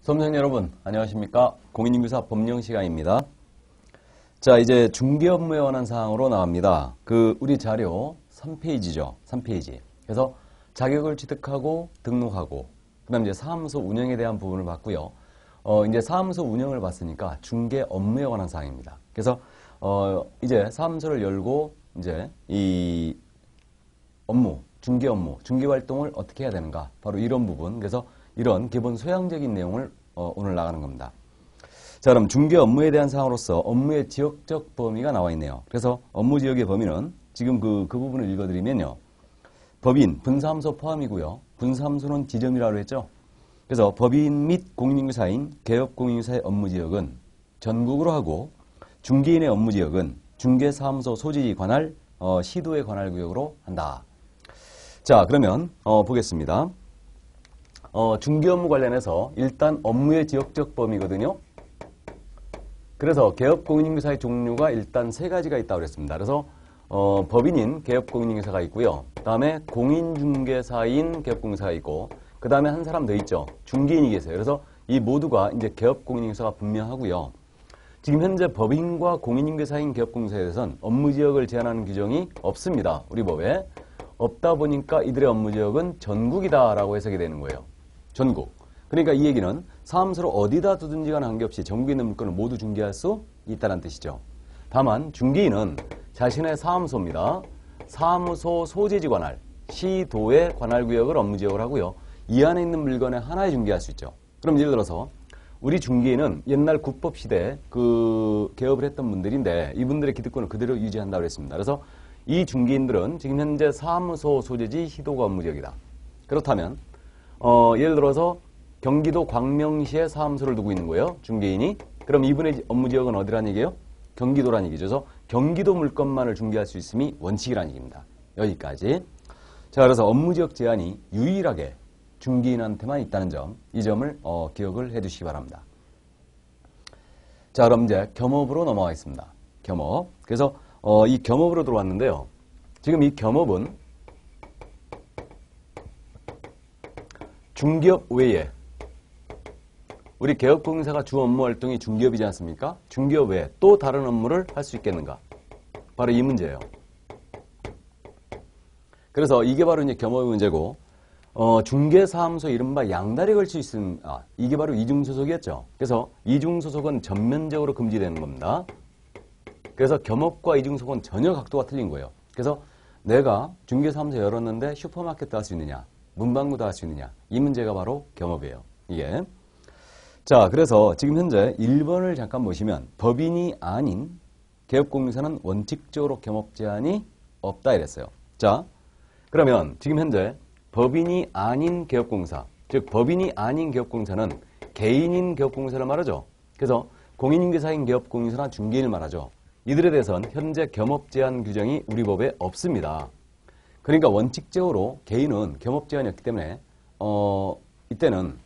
수험생 여러분, 안녕하십니까? 공인인증사 법령 시간입니다. 자, 이제 중개업무에 관한 사항으로 나옵니다. 우리 자료 3페이지죠. 3페이지. 그래서 자격을 취득하고 등록하고, 그 다음 이제 사무소 운영에 대한 부분을 봤고요. 이제 사무소 운영을 봤으니까 중개업무에 관한 사항입니다. 그래서, 이제 사무소를 열고, 이제 이 업무, 중개업무, 중개활동을 어떻게 해야 되는가. 바로 이런 부분. 그래서 이런 기본 소양적인 내용을 오늘 나가는 겁니다. 자, 그럼 중개 업무에 대한 사항으로서 업무의 지역적 범위가 나와 있네요. 그래서 업무 지역의 범위는 지금 그 부분을 읽어드리면요. 법인, 분사무소 포함이고요. 분사무소는 지점이라고 했죠. 그래서 법인 및 공인인증사인 개업공인인증사의 업무 지역은 전국으로 하고 중개인의 업무 지역은 중개사무소 소지 관할 시도의 관할 구역으로 한다. 자, 그러면 보겠습니다. 중개업무 관련해서 일단 업무의 지역적 범위거든요. 그래서 개업공인인증사의 종류가 일단 세 가지가 있다고 그랬습니다. 그래서 법인인 개업공인인증사가 있고요. 그 다음에 공인중개사인 개업공인인증사가 있고, 그 다음에 한 사람 더 있죠. 중개인이 계세요. 그래서 이 모두가 이제 개업공인인증사가 분명하고요. 지금 현재 법인과 공인중개사인 개업공인인증사에 대해서는 업무 지역을 제한하는 규정이 없습니다. 우리 법에. 없다 보니까 이들의 업무 지역은 전국이다라고 해석이 되는 거예요. 전국. 그러니까 이 얘기는 사무소를 어디다 두든지 간에 관계없이 전국에 있는 물건을 모두 중개할 수 있다는 뜻이죠. 다만 중개인은 자신의 사무소입니다. 사무소 소재지 관할, 시도의 관할 구역을 업무 지역을 하고요. 이 안에 있는 물건에 하나에 중개할 수 있죠. 그럼 예를 들어서 우리 중개인은 옛날 국법 시대에 개업을 했던 분들인데 이분들의 기득권을 그대로 유지한다고 했습니다. 그래서 이 중개인들은 지금 현재 사무소 소재지 시도가 업무 지역이다. 그렇다면 예를 들어서 경기도 광명시에 사무소를 두고 있는 거예요. 중개인이. 그럼 이분의 업무 지역은 어디라는 얘기예요? 경기도라는 얘기죠. 그래서 경기도 물건만을 중개할 수 있음이 원칙이라는 얘기입니다. 여기까지. 자, 그래서 업무 지역 제한이 유일하게 중개인한테만 있다는 점, 이 점을 기억을 해 두시기 바랍니다. 자, 그럼 이제 겸업으로 넘어가겠습니다. 겸업. 그래서 이 겸업으로 들어왔는데요. 지금 이 겸업은 중개업 외에 우리 개업공인사가 주 업무 활동이 중개업이지 않습니까? 중개업 외에 또 다른 업무를 할 수 있겠는가? 바로 이 문제예요. 그래서 이게 바로 이제 겸업의 문제고, 중개사무소 이른바 양다리 걸칠 수 있는, 이게 바로 이중소속이었죠. 그래서 이중소속은 전면적으로 금지되는 겁니다. 그래서 겸업과 이중소속은 전혀 각도가 틀린 거예요. 그래서 내가 중개사무소 열었는데 슈퍼마켓도 할 수 있느냐, 문방구도 할 수 있느냐, 이 문제가 바로 겸업이에요. 이게. 자, 그래서 지금 현재 1번을 잠깐 보시면 법인이 아닌 개업공인사는 원칙적으로 겸업 제한이 없다 이랬어요. 자, 그러면 지금 현재 법인이 아닌 개업공사, 즉 법인이 아닌 개업공사는 개인인 개업공사를 말하죠. 그래서 공인중개사인 개업공사나 중개인을 말하죠. 이들에 대해서는 현재 겸업 제한 규정이 우리 법에 없습니다. 그러니까 원칙적으로 개인은 겸업 제한이 없기 때문에 이때는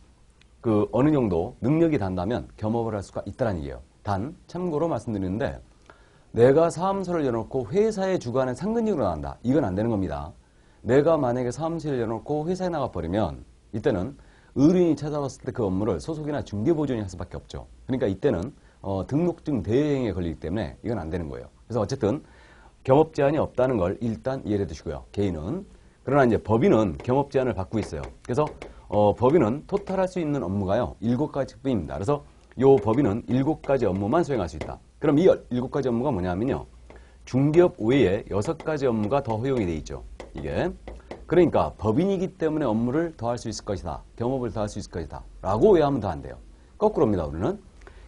어느 정도 능력이 단다면 겸업을 할 수가 있다는 얘기예요. 단 참고로 말씀드리는데 내가 사무소를 열어놓고 회사의 주관에 상근직으로 나간다. 이건 안 되는 겁니다. 내가 만약에 사무소를 열어놓고 회사에 나가버리면 이때는 의뢰인이 찾아왔을 때 그 업무를 소속이나 중개보조인이 할 수밖에 없죠. 그러니까 이때는 등록증 대여행위에 걸리기 때문에 이건 안 되는 거예요. 그래서 어쨌든 겸업 제한이 없다는 걸 일단 이해해 두시고요. 개인은. 그러나 이제 법인은 겸업 제한을 받고 있어요. 그래서 법인은 토탈할 수 있는 업무가요. 7가지 뿐입니다. 그래서 이 법인은 7가지 업무만 수행할 수 있다. 그럼 이 7가지 업무가 뭐냐면요. 중개업 외에 6가지 업무가 더 허용이 돼 있죠. 이게. 그러니까 법인이기 때문에 업무를 더 할 수 있을 것이다. 겸업을 더 할 수 있을 것이다. 라고 외우면 더 안 돼요. 거꾸로입니다. 우리는.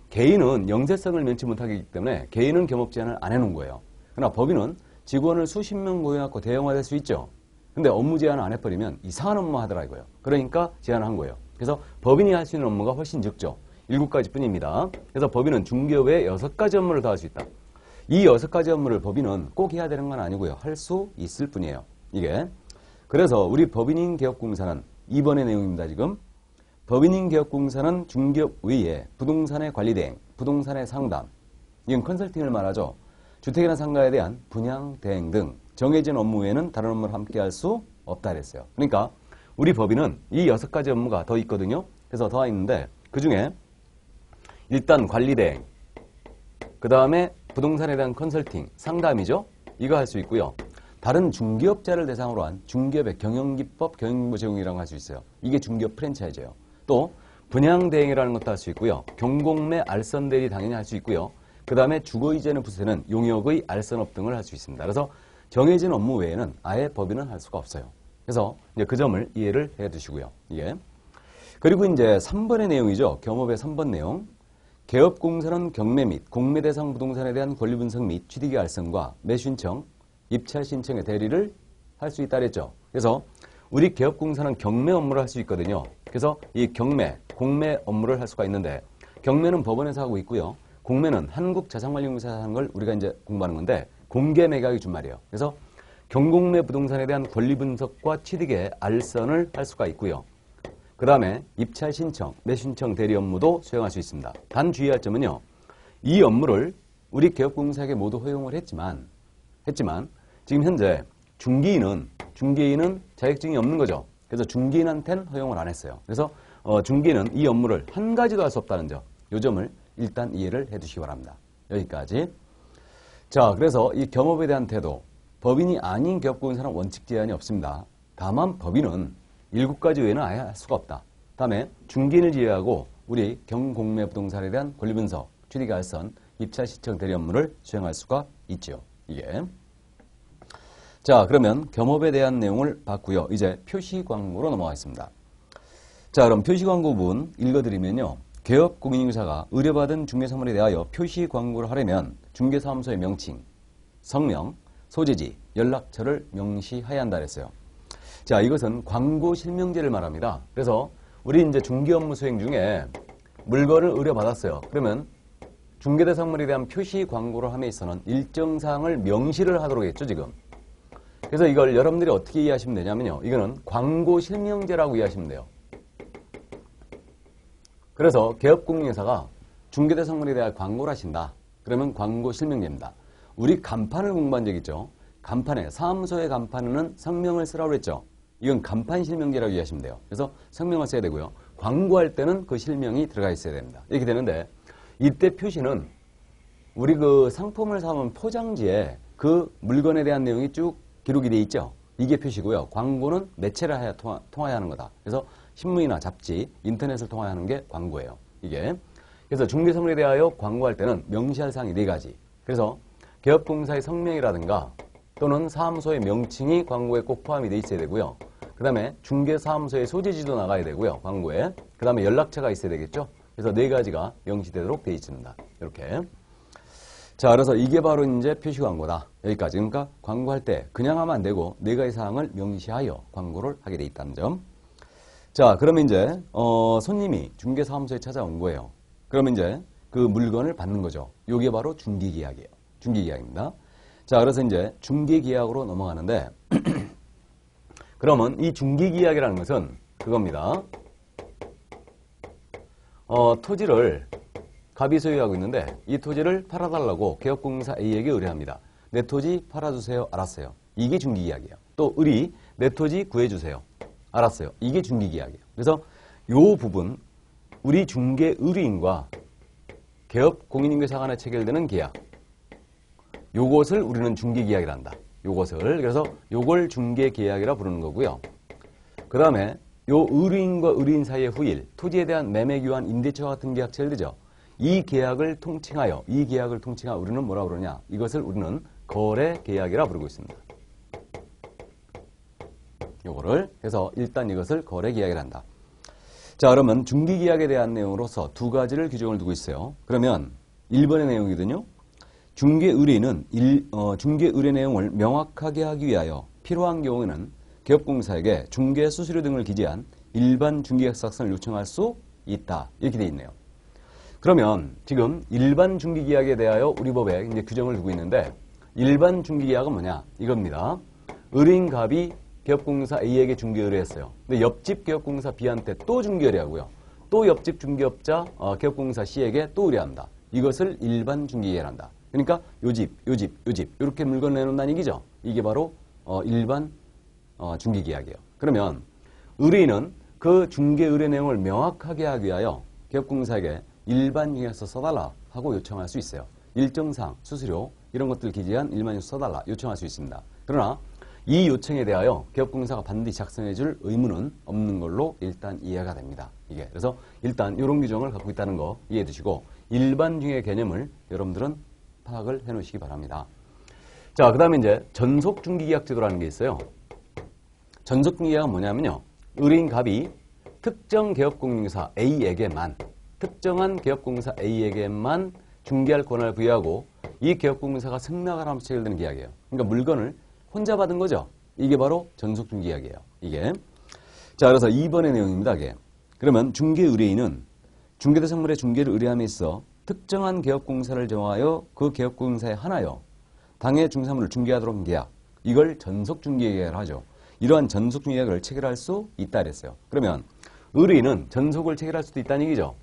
개인은 영세성을 면치 못하기 때문에 개인은 겸업 제한을 안 해놓은 거예요. 그러나 법인은 직원을 수십 명 고용해갖고 대형화될 수 있죠. 근데 업무 제한을 안 해버리면 이상한 업무 하더라고요. 그러니까 제한을 한 거예요. 그래서 법인이 할 수 있는 업무가 훨씬 적죠. 7가지 뿐입니다. 그래서 법인은 중개업에 6가지 업무를 더 할 수 있다. 이 6가지 업무를 법인은 꼭 해야 되는 건 아니고요. 할 수 있을 뿐이에요. 이게. 그래서 우리 법인인 개업공사는 2번의 내용입니다. 지금. 법인인 개업공사는 중개업 외에 부동산의 관리대행, 부동산의 상담, 이건 컨설팅을 말하죠. 주택이나 상가에 대한 분양, 대행 등 정해진 업무 외에는 다른 업무를 함께 할 수 없다 그랬어요. 그러니까 우리 법인은 이 6가지 업무가 더 있거든요. 그래서 더 있는데 그 중에 일단 관리대행, 그 다음에 부동산에 대한 컨설팅, 상담이죠. 이거 할 수 있고요. 다른 중개업자를 대상으로 한 중개업의 경영기법, 경영정보 제공이라고 할 수 있어요. 이게 중개업 프랜차이즈예요. 또 분양대행이라는 것도 할 수 있고요. 경공매 알선대리 당연히 할 수 있고요. 그 다음에 주거이전을 부수는 용역의 알선업 등을 할 수 있습니다. 그래서 정해진 업무 외에는 아예 법인은 할 수가 없어요. 그래서 이제 그 점을 이해를 해 두시고요. 예. 그리고 이제 3번의 내용이죠. 겸업의 3번 내용. 개업공사는 경매 및 공매 대상 부동산에 대한 권리 분석 및 취득의 알선과 매수신청, 입찰 신청의 대리를 할 수 있다 그랬죠. 그래서 우리 개업공사는 경매 업무를 할 수 있거든요. 그래서 이 경매, 공매 업무를 할 수가 있는데 경매는 법원에서 하고 있고요. 공매는 한국자산관리공사에서 하는 걸 우리가 이제 공부하는 건데 공개 매각이 준 말이에요. 그래서 경공매 부동산에 대한 권리 분석과 취득의 알선을 할 수가 있고요. 그 다음에 입찰 신청, 매수신청 대리 업무도 수행할 수 있습니다. 단 주의할 점은요. 이 업무를 우리 개업공사에게 모두 허용을 했지만 지금 현재 중개인은 자격증이 없는 거죠. 그래서 중개인한테는 허용을 안 했어요. 그래서 중개인은 이 업무를 한 가지도 할 수 없다는 점, 이 점을 일단 이해를 해 두시기 바랍니다. 여기까지. 자, 그래서 이 겸업에 대한 태도, 법인이 아닌 개업공사는 원칙 제한이 없습니다. 다만 법인은 7가지 외에는 아예 할 수가 없다. 다음에 중개인을 제외하고 우리 경공매 부동산에 대한 권리 분석, 취득 알선, 입찰 신청 대리 업무를 수행할 수가 있죠. 이게. 자, 그러면 겸업에 대한 내용을 봤고요. 이제 표시 광고로 넘어가겠습니다. 자, 그럼 표시 광고 부분 읽어드리면요. 개업 공인인증사가 의뢰받은 중개사물에 대하여 표시 광고를 하려면 중개사무소의 명칭, 성명, 소재지, 연락처를 명시해야 한다 그랬어요. 자, 이것은 광고 실명제를 말합니다. 그래서 우리 이제 중개 업무 수행 중에 물건을 의뢰받았어요. 그러면 중개대상물에 대한 표시 광고를 함에 있어서는 일정 사항을 명시를 하도록 했죠, 지금. 그래서 이걸 여러분들이 어떻게 이해하시면 되냐면요. 이거는 광고 실명제라고 이해하시면 돼요. 그래서 개업공인회사가 중개대상물에 대한 광고를 하신다. 그러면 광고 실명제입니다. 우리 간판을 공부한 적 있죠. 간판에, 사무소의 간판에는 성명을 쓰라고 했죠. 이건 간판 실명제라고 이해하시면 돼요. 그래서 성명을 써야 되고요. 광고할 때는 그 실명이 들어가 있어야 됩니다. 이렇게 되는데 이때 표시는 우리 그 상품을 사면 포장지에 그 물건에 대한 내용이 쭉 기록이 돼 있죠. 이게 표시고요. 광고는 매체를 하여 통하여야 하는 거다. 그래서 신문이나 잡지, 인터넷을 통하여 하는 게 광고예요. 이게. 그래서 중개사물에 대하여 광고할 때는 명시할 사항이 4가지. 그래서 개업공사의 성명이라든가 또는 사무소의 명칭이 광고에 꼭 포함이 돼 있어야 되고요. 그 다음에 중개사무소의 소재지도 나가야 되고요. 광고에. 그 다음에 연락처가 있어야 되겠죠. 그래서 4가지가 명시되도록 되어 있습니다. 이렇게. 자, 그래서 이게 바로 이제 표시 광고다. 여기까지. 그러니까 광고할 때 그냥 하면 안 되고 4가지 사항을 명시하여 광고를 하게 돼 있다는 점. 자, 그러면 이제 손님이 중개사무소에 찾아온 거예요. 그러면 이제 그 물건을 받는 거죠. 이게 바로 중개계약이에요. 중개계약입니다. 자, 그래서 이제 중개계약으로 넘어가는데 그러면 이 중개계약이라는 것은 그겁니다. 토지를 갑이 소유하고 있는데 이 토지를 팔아달라고 개업공사 A에게 의뢰합니다. 내 토지 팔아주세요. 알았어요. 이게 중개계약이에요. 또 을이 내 토지 구해주세요. 알았어요. 이게 중개계약이에요. 그래서 요 부분 우리 중개의뢰인과 개업공인인증사 간에 체결되는 계약 요것을 우리는 중개계약이라 한다. 요것을. 그래서 요걸 중개계약이라 부르는 거고요. 그 다음에 요 의뢰인과 의뢰인 사이의 후일, 토지에 대한 매매 교환, 임대차 같은 계약 체결되죠. 이 계약을 통칭하여 우리는 뭐라 그러냐? 이것을 우리는 거래계약이라 부르고 있습니다. 요거를 해서 일단 이것을 거래계약이라 한다. 자, 그러면 중개계약에 대한 내용으로서 2가지를 규정을 두고 있어요. 그러면 1번의 내용이거든요. 중개의뢰인은 중개의뢰 내용을 명확하게 하기 위하여 필요한 경우에는 개업공사에게 중개수수료 등을 기재한 일반 중개계약서를 요청할 수 있다. 이렇게 돼 있네요. 그러면 지금 일반 중개계약에 대하여 우리 법에 이제 규정을 두고 있는데 일반 중개계약은 뭐냐? 이겁니다. 의뢰인 갑이 개업공사 A에게 중개 의뢰했어요. 근데 옆집 개업공사 B한테 또 중개 의뢰하고요. 또 옆집 중개업자 개업공사 C에게 또 의뢰한다. 이것을 일반 중개계약이란다. 그러니까 요집 이렇게 물건 내놓는다는 얘기죠. 이게 바로 일반 중개계약이에요. 그러면 의뢰인은 그 중개 의뢰 내용을 명확하게 하기 위하여 기업공사에게 일반 중에서 써달라 하고 요청할 수 있어요. 일정상 수수료 이런 것들 기재한 일반 중에서 써달라 요청할 수 있습니다. 그러나 이 요청에 대하여 기업공사가 반드시 작성해줄 의무는 없는 걸로 일단 이해가 됩니다. 이게 그래서 일단 이런 규정을 갖고 있다는 거 이해해 두시고 일반 중의 개념을 여러분들은 파악을 해 놓으시기 바랍니다. 자, 그 다음에 이제 전속중기계약제도라는 게 있어요. 전속중기계약은 뭐냐면요. 의뢰인 갑이 특정 기업공사 A에게만 특정한 기업공사 A에게만 중개할 권한을 부여하고 이 기업공사가 승낙을 하면서 체결되는 계약이에요. 그러니까 물건을 혼자 받은 거죠. 이게 바로 전속중개계약이에요. 이게. 자, 그래서 2번의 내용입니다. 이게. 그러면 중개의뢰인은 중개대상물의 중개를 의뢰함에 있어 특정한 기업공사를 정하여 그 기업공사에 한하여 당해 중사물을 중개하도록 한 계약. 이걸 전속중개계약을 하죠. 이러한 전속중개계약을 체결할 수 있다 그랬어요. 그러면 의뢰인은 전속을 체결할 수도 있다는 얘기죠.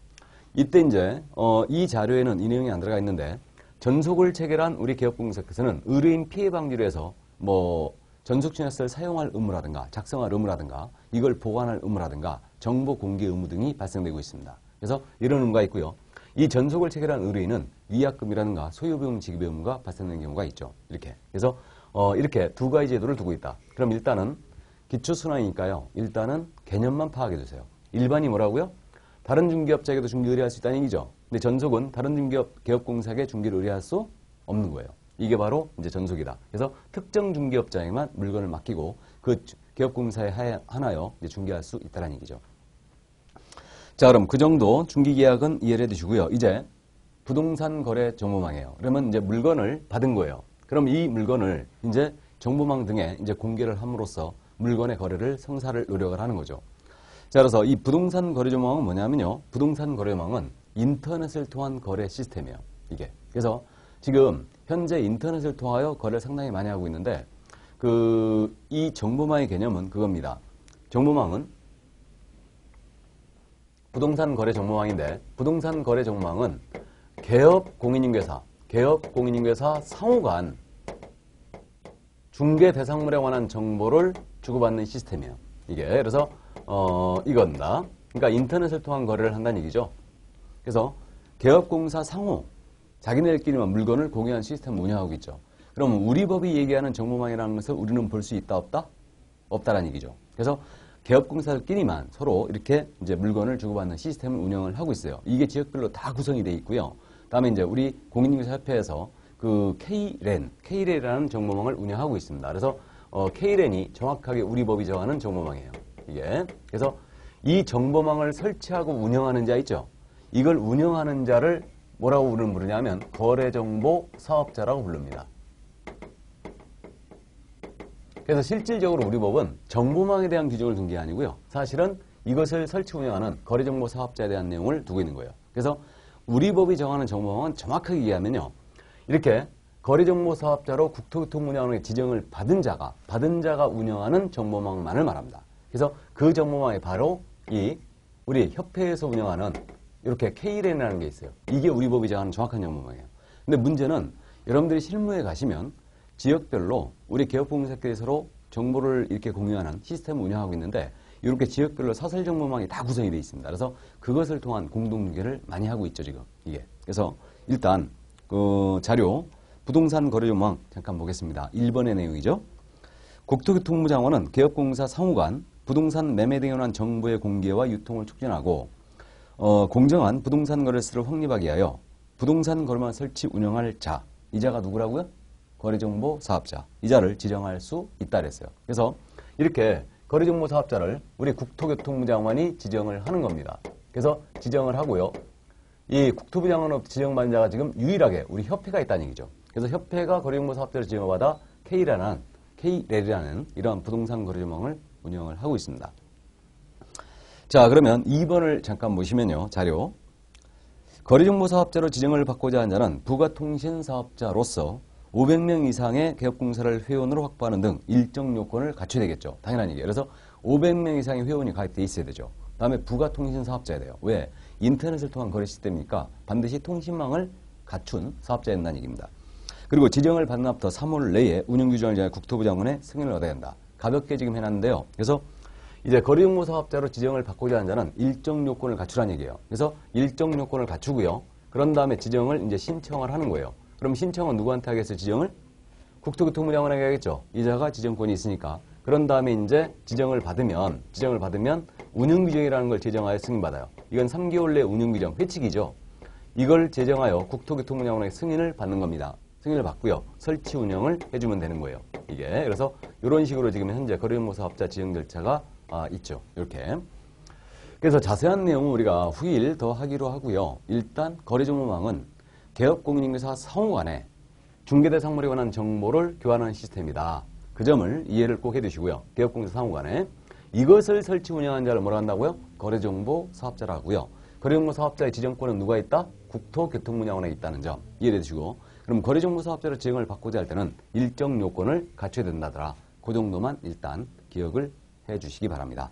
이때 이제 이 자료에는 이 내용이 안 들어가 있는데 전속을 체결한 우리 기업공사께서는 의뢰인 피해 방지를 해서 뭐 전속증약서를 사용할 의무라든가 작성할 의무라든가 이걸 보관할 의무라든가 정보 공개 의무 등이 발생되고 있습니다. 그래서 이런 의무가 있고요. 이 전속을 체결한 의뢰인은 위약금이라든가 소요비용 지급 의무가 발생되는 경우가 있죠. 이렇게. 그래서 이렇게 두 가지 제도를 두고 있다. 그럼 일단은 기초순환이니까요. 일단은 개념만 파악해 주세요. 일반이 뭐라고요? 다른 중개업자에게도 중개 의뢰할 수 있다는 얘기죠. 근데 전속은 다른 기업공사에게 중개를 의뢰할 수 없는 거예요. 이게 바로 이제 전속이다. 그래서 특정 중개업자에게만 물건을 맡기고 그 기업공사에 한하여 이제 중개할 수 있다는 얘기죠. 자, 그럼 그 정도 중개계약은 이해를 해두시고요. 이제 부동산 거래 정보망이에요. 그러면 이제 물건을 받은 거예요. 그럼 이 물건을 이제 정보망 등에 이제 공개를 함으로써 물건의 거래를 성사를 노력을 하는 거죠. 자, 그래서 이 부동산 거래 정보망은 뭐냐면요. 부동산 거래 정보망은 인터넷을 통한 거래 시스템이에요. 이게. 그래서 지금 현재 인터넷을 통하여 거래를 상당히 많이 하고 있는데 이 정보망의 개념은 그겁니다. 정보망은 부동산 거래 정보망인데 부동산 거래 정보망은 개업 공인인계사 상호 간 중개 대상물에 관한 정보를 주고받는 시스템이에요. 이게 그래서 이건다. 그러니까 인터넷을 통한 거래를 한다는 얘기죠. 그래서 개업공사 상호 자기네들끼리만 물건을 공유하는 시스템을 운영하고 있죠. 그럼 우리 법이 얘기하는 정보망이라는 것을 우리는 볼 수 있다 없다? 없다라는 얘기죠. 그래서 개업공사들끼리만 서로 이렇게 이제 물건을 주고받는 시스템을 운영을 하고 있어요. 이게 지역별로 다 구성이 되어 있고요. 다음에 이제 우리 공인인계사협회에서 그 K랜이라는 정보망을 운영하고 있습니다. 그래서 K랜이 정확하게 우리 법이 정하는 정보망이에요. 이게. 그래서 이 정보망을 설치하고 운영하는 자 있죠. 이걸 운영하는 자를 뭐라고 부르냐면 거래정보 사업자라고 부릅니다. 그래서 실질적으로 우리 법은 정보망에 대한 규정을 둔 게 아니고요. 사실은 이것을 설치 운영하는 거래정보 사업자에 대한 내용을 두고 있는 거예요. 그래서 우리 법이 정하는 정보망은 정확하게 이해하면요. 이렇게 거래정보 사업자로 국토교통운영의 지정을 받은 자가 운영하는 정보망만을 말합니다. 그래서 그 정보망이 바로 이 우리 협회에서 운영하는 이렇게 K랜이라는 게 있어요. 이게 우리 법이 정하는 정확한 정보망이에요. 근데 문제는 여러분들이 실무에 가시면 지역별로 우리 개업공사끼리 서로 정보를 이렇게 공유하는 시스템을 운영하고 있는데 이렇게 지역별로 사설 정보망이 다 구성이 되어 있습니다. 그래서 그것을 통한 공동중개를 많이 하고 있죠, 지금. 이게. 그래서 일단 그 자료 부동산 거래 정보망 잠깐 보겠습니다. 1번의 내용이죠. 국토교통부 장관은 개업공사 상호 간 부동산 매매 등에 관한 정보의 공개와 유통을 촉진하고 공정한 부동산 거래처를 확립하기 위하여 부동산 거래망 설치 운영할 자, 이자가 누구라고요? 거래정보 사업자, 이자를 지정할 수 있다 그랬어요. 그래서 이렇게 거래정보 사업자를 우리 국토교통부 장관이 지정을 하는 겁니다. 그래서 지정을 하고요. 이 국토부 장관으로부터 지정받은 자가 지금 유일하게 우리 협회가 있다는 얘기죠. 그래서 협회가 거래정보 사업자를 지정받아 K랜이라는 이러한 부동산 거래정보망을 운영을 하고 있습니다. 자, 그러면 2번을 잠깐 보시면요. 자료. 거래정보 사업자로 지정을 받고자 하는 자는 부가통신 사업자로서 500명 이상의 개업공사를 회원으로 확보하는 등 일정 요건을 갖춰야 되겠죠. 당연한 얘기예요. 그래서 500명 이상의 회원이 가입되어 있어야 되죠. 다음에 부가통신 사업자야 돼요. 왜? 인터넷을 통한 거래 시스템이니까 반드시 통신망을 갖춘 사업자야 된다는 얘기입니다. 그리고 지정을 받은 앞부터 3월 내에 운영규정을 정해 국토부 장관의 승인을 얻어야 한다. 가볍게 지금 해놨는데요. 그래서 이제 거래정보 사업자로 지정을 받고자 하는 자는 일정 요건을 갖추라는 얘기예요. 그래서 일정 요건을 갖추고요. 그런 다음에 지정을 이제 신청을 하는 거예요. 그럼 신청은 누구한테 하겠어요? 지정을? 국토교통부장관에게 하겠죠. 이자가 지정권이 있으니까. 그런 다음에 이제 지정을 받으면 운영규정이라는 걸 제정하여 승인받아요. 이건 3개월 내 운영규정, 회칙이죠. 이걸 제정하여 국토교통부장관에게 승인을 받는 겁니다. 승인을 받고요. 설치 운영을 해주면 되는 거예요. 이게. 그래서 이런 식으로 지금 현재 거래정보 사업자 지정 절차가 있죠. 이렇게. 그래서 자세한 내용은 우리가 후일 더 하기로 하고요. 일단 거래정보망은 개업공인인증사 상호 간에 중개대상물에 관한 정보를 교환하는 시스템이다. 그 점을 이해를 꼭 해두시고요. 개업공인인증사 상호 간에 이것을 설치 운영하는 자를 뭐라 한다고요? 거래정보 사업자라고요. 거래정보 사업자의 지정권은 누가 있다? 국토교통부장관에 있다는 점 이해해 주시고, 그럼 거래정보 사업자로 지정을 받고자 할 때는 일정 요건을 갖춰야 된다더라. 그 정도만 일단 기억을 해 주시기 바랍니다.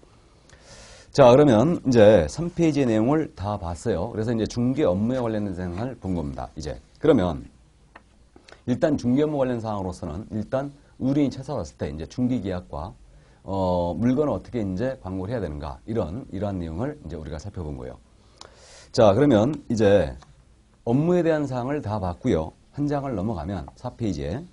자, 그러면 이제 3페이지의 내용을 다 봤어요. 그래서 이제 중개 업무에 관련된 사항을 본 겁니다. 이제 그러면 일단 중개 업무 관련 사항으로서는 일단 의뢰인이 찾아왔을 때 이제 중개 계약과 물건을 어떻게 이제 광고를 해야 되는가 이러한 내용을 이제 우리가 살펴본 거예요. 자, 그러면 이제 업무에 대한 사항을 다 봤고요. 한 장을 넘어가면 4페이지에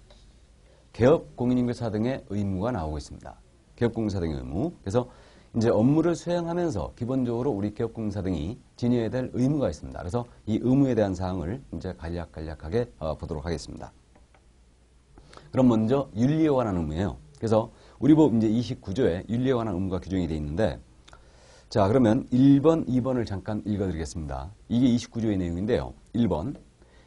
개업공인인증사 등의 의무가 나오고 있습니다. 개업공인사 등의 의무. 그래서 이제 업무를 수행하면서 기본적으로 우리 개업공인사 등이 지녀야 될 의무가 있습니다. 그래서 이 의무에 대한 사항을 이제 간략하게 보도록 하겠습니다. 그럼 먼저 윤리에 관한 의무예요. 그래서 우리 법 이제 29조에 윤리에 관한 의무가 규정이 되어 있는데, 자, 그러면 1번, 2번을 잠깐 읽어드리겠습니다. 이게 29조의 내용인데요. 1번,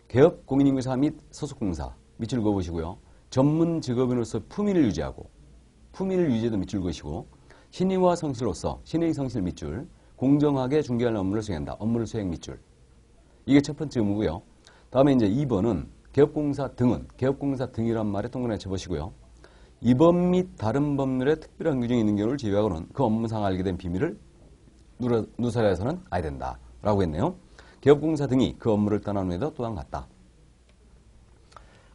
개업공인인증사 및 소속공사 밑줄 그어보시고요. 전문 직업인으로서 품위를 유지하고, 품위를 유지해도 밑줄 그으시고, 신의와 성실로서 신의 성실 밑줄, 공정하게 중개하는 업무를 수행한다. 업무를 수행 밑줄. 이게 첫 번째 의무고요. 다음에 이제 2번은 개업공사 등은, 개업공사 등이란 말에 동그라미 쳐보시고요. 이 법 및 다른 법률에 특별한 규정이 있는 경우를 제외하고는 그 업무상 알게 된 비밀을 누설해서는 아야 된다. 라고 했네요. 개업공사 등이 그 업무를 떠난 후에도 또한 같다.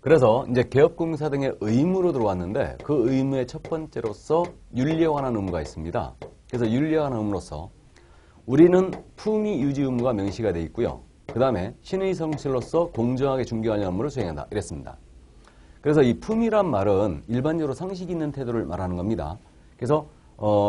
그래서 이제 개업공사 등의 의무로 들어왔는데 그 의무의 첫 번째로서 윤리에 관한 의무가 있습니다. 그래서 윤리에 관한 의무로서 우리는 품위 유지 의무가 명시가 되어 있고요. 그 다음에 신의 성실로서 공정하게 중개하는 업무를 수행한다. 이랬습니다. 그래서 이 품위란 말은 일반적으로 상식 있는 태도를 말하는 겁니다. 그래서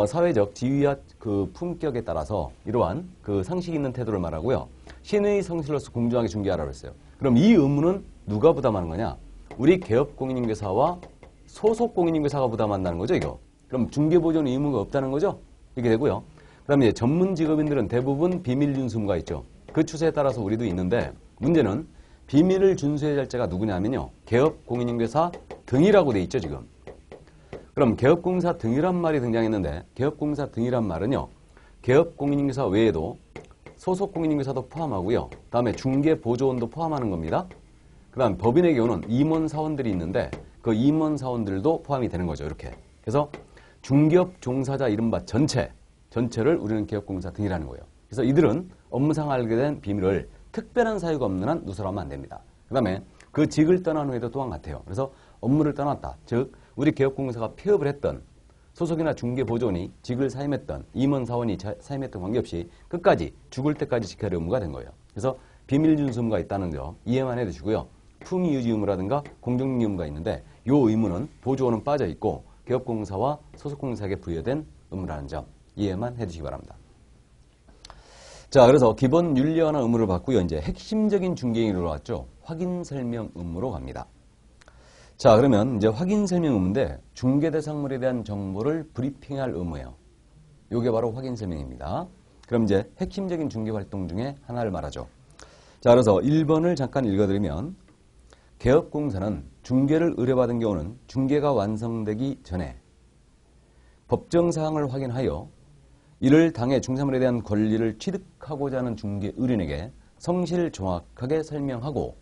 사회적 지위와 그 품격에 따라서 이러한 그 상식 있는 태도를 말하고요. 신의 성실로서 공정하게 중개하라고 했어요. 그럼 이 의무는 누가 부담하는 거냐? 우리 개업공인인증사와 소속공인인증사가 부담한다는 거죠, 이거. 그럼 중개보존 의무가 없다는 거죠? 이렇게 되고요. 그 다음에 전문 직업인들은 대부분 비밀 준수 의무가 있죠. 그 추세에 따라서 우리도 있는데 문제는 비밀을 준수해야 할 자가 누구냐면요. 개업공인인증사 등이라고 돼 있죠, 지금. 그럼 개업공사 등이란 말이 등장했는데 개업공사 등이란 말은요. 개업공인인증사 외에도 소속공인인증사도 포함하고요. 다음에 중개보조원도 포함하는 겁니다. 그 다음 법인의 경우는 임원사원들이 있는데 그 임원사원들도 포함이 되는 거죠. 이렇게. 그래서 중개업 종사자 이른바 전체를 우리는 개업공사 등이라는 거예요. 그래서 이들은 업무상 알게 된 비밀을 특별한 사유가 없는 한 누설하면 안 됩니다. 그 다음에 그 직을 떠난 후에도 또한 같아요. 그래서 업무를 떠났다. 즉 우리 개업공사가 폐업을 했던 소속이나 중개보조원이 직을 사임했던 임원사원이 사임했던 관계없이 끝까지 죽을 때까지 지켜야 할 의무가 된 거예요. 그래서 비밀 준수 의무가 있다는 점 이해만 해두시고요. 품위 유지 의무라든가 공정중개 의무가 있는데 이 의무는 보조원은 빠져 있고 개업공사와 소속공사에게 부여된 의무라는 점 이해만 해두시기 바랍니다. 자, 그래서 기본 윤리에 관한 의무를 받고요. 이제 핵심적인 중개인으로 왔죠. 확인 설명 의무로 갑니다. 자, 그러면 이제 확인 설명 의무인데 중개 대상물에 대한 정보를 브리핑할 의무예요. 이게 바로 확인 설명입니다. 그럼 이제 핵심적인 중개 활동 중에 하나를 말하죠. 자, 그래서 1번을 잠깐 읽어드리면 개업공사는 중개를 의뢰받은 경우는 중개가 완성되기 전에 법정사항을 확인하여 이를 당해 중개사물에 대한 권리를 취득하고자 하는 중개 의뢰인에게 성실 정확하게 설명하고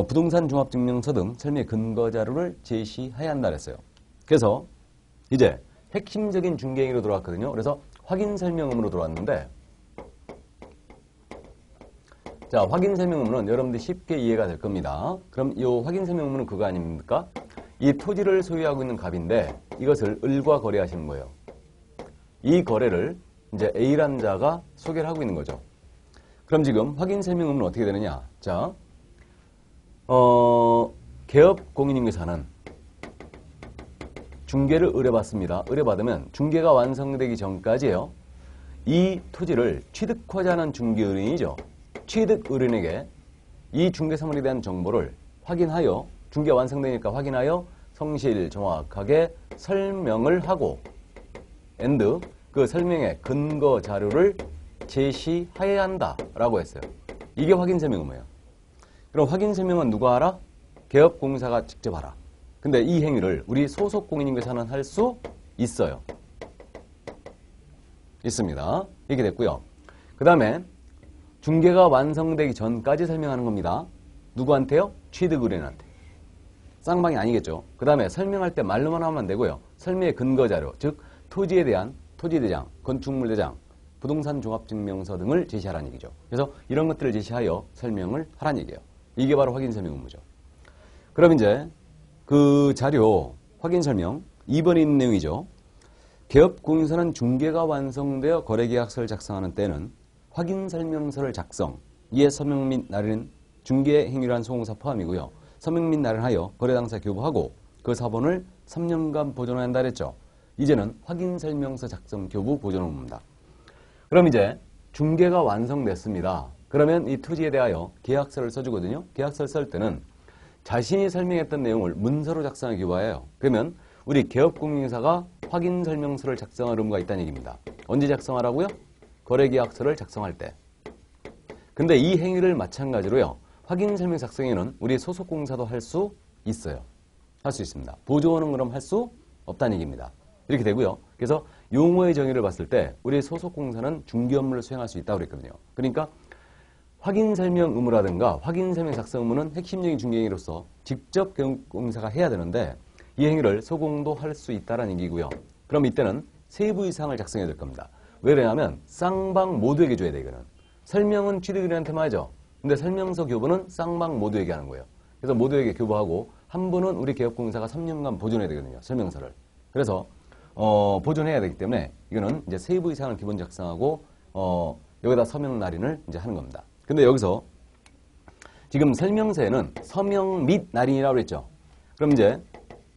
부동산 종합증명서 등 설명의 근거자료를 제시해야 한다 그랬어요. 그래서 이제 핵심적인 중개인으로 들어왔거든요. 그래서 확인 설명 의무로 들어왔는데 자, 확인 설명 의무는 여러분들 쉽게 이해가 될 겁니다. 그럼 이 확인 설명 의무는 그거 아닙니까? 이 토지를 소유하고 있는 갑인데 이것을 을과 거래하시는 거예요. 이 거래를 이제 A라는 자가 소개를 하고 있는 거죠. 그럼 지금 확인 설명 의무는 어떻게 되느냐? 자, 개업 공인인계사는 중개를 의뢰받습니다. 의뢰받으면 중개가 완성되기 전까지요. 이 토지를 취득하자 하는 중개 의뢰인이죠. 취득 의뢰인에게 이 중개 사물에 대한 정보를 확인하여 중개 완성되니까 확인하여 성실 정확하게 설명을 하고 and 그 설명의 근거 자료를 제시해야 한다라고 했어요. 이게 확인 설명 의무예요. 그럼 확인 설명은 누가 하라? 개업공사가 직접 하라. 근데 이 행위를 우리 소속 공인인계사는 할 수 있어요. 있습니다. 이렇게 됐고요. 그 다음에 중개가 완성되기 전까지 설명하는 겁니다. 누구한테요? 취득 의뢰인한테. 쌍방이 아니겠죠. 그 다음에 설명할 때 말로만 하면 안 되고요. 설명의 근거 자료, 즉 토지에 대한 토지대장, 건축물대장, 부동산 종합증명서 등을 제시하라는 얘기죠. 그래서 이런 것들을 제시하여 설명을 하라는 얘기예요. 이게 바로 확인 설명 의무죠. 그럼 이제 그 자료 확인 설명 2번에 있는 내용이죠. 개업공인사는 중개가 완성되어 거래계약서를 작성하는 때는 확인 설명서를 작성, 이에 서명 및 날인 중개 행위를 한 소공사 포함이고요. 서명 및 날인하여 거래 당사 교부하고 그 사본을 3년간 보존해야 한다 그랬죠. 이제는 확인 설명서 작성 교부 보존 의무입니다. 그럼 이제 중개가 완성됐습니다. 그러면 이 토지에 대하여 계약서를 써주거든요. 계약서를 쓸 때는 자신이 설명했던 내용을 문서로 작성하기 교부해요. 그러면 우리 개업공인사가 확인 설명서를 작성할 의무가 있다는 얘기입니다. 언제 작성하라고요? 거래계약서를 작성할 때. 근데 이 행위를 마찬가지로요. 확인 설명 작성에는 우리 소속공사도 할 수 있어요. 할 수 있습니다. 보조원은 그럼 할 수 없다는 얘기입니다. 이렇게 되고요. 그래서 용어의 정의를 봤을 때 우리 소속공사는 중개 업무를 수행할 수 있다고 그랬거든요. 그러니까 확인 설명 의무라든가 확인 설명 작성 의무는 핵심적인 중개 행위로서 직접 개업공사가 해야 되는데 이 행위를 소공도 할 수 있다는 얘기고요. 그럼 이때는 세부 이상을 작성해야 될 겁니다. 왜냐하면 쌍방 모두에게 줘야 돼, 이거는. 설명은 취득의뢰인한테만 하죠. 근데 설명서 교부는 쌍방 모두에게 하는 거예요. 그래서 모두에게 교부하고 한 분은 우리 개업공사가 3년간 보존해야 되거든요. 설명서를. 그래서 보존해야 되기 때문에 이거는 이제 세부 이상을 기본 작성하고 여기다 서명 날인을 이제 하는 겁니다. 근데 여기서 지금 설명서에는 서명 및 날인이라고 그랬죠. 그럼 이제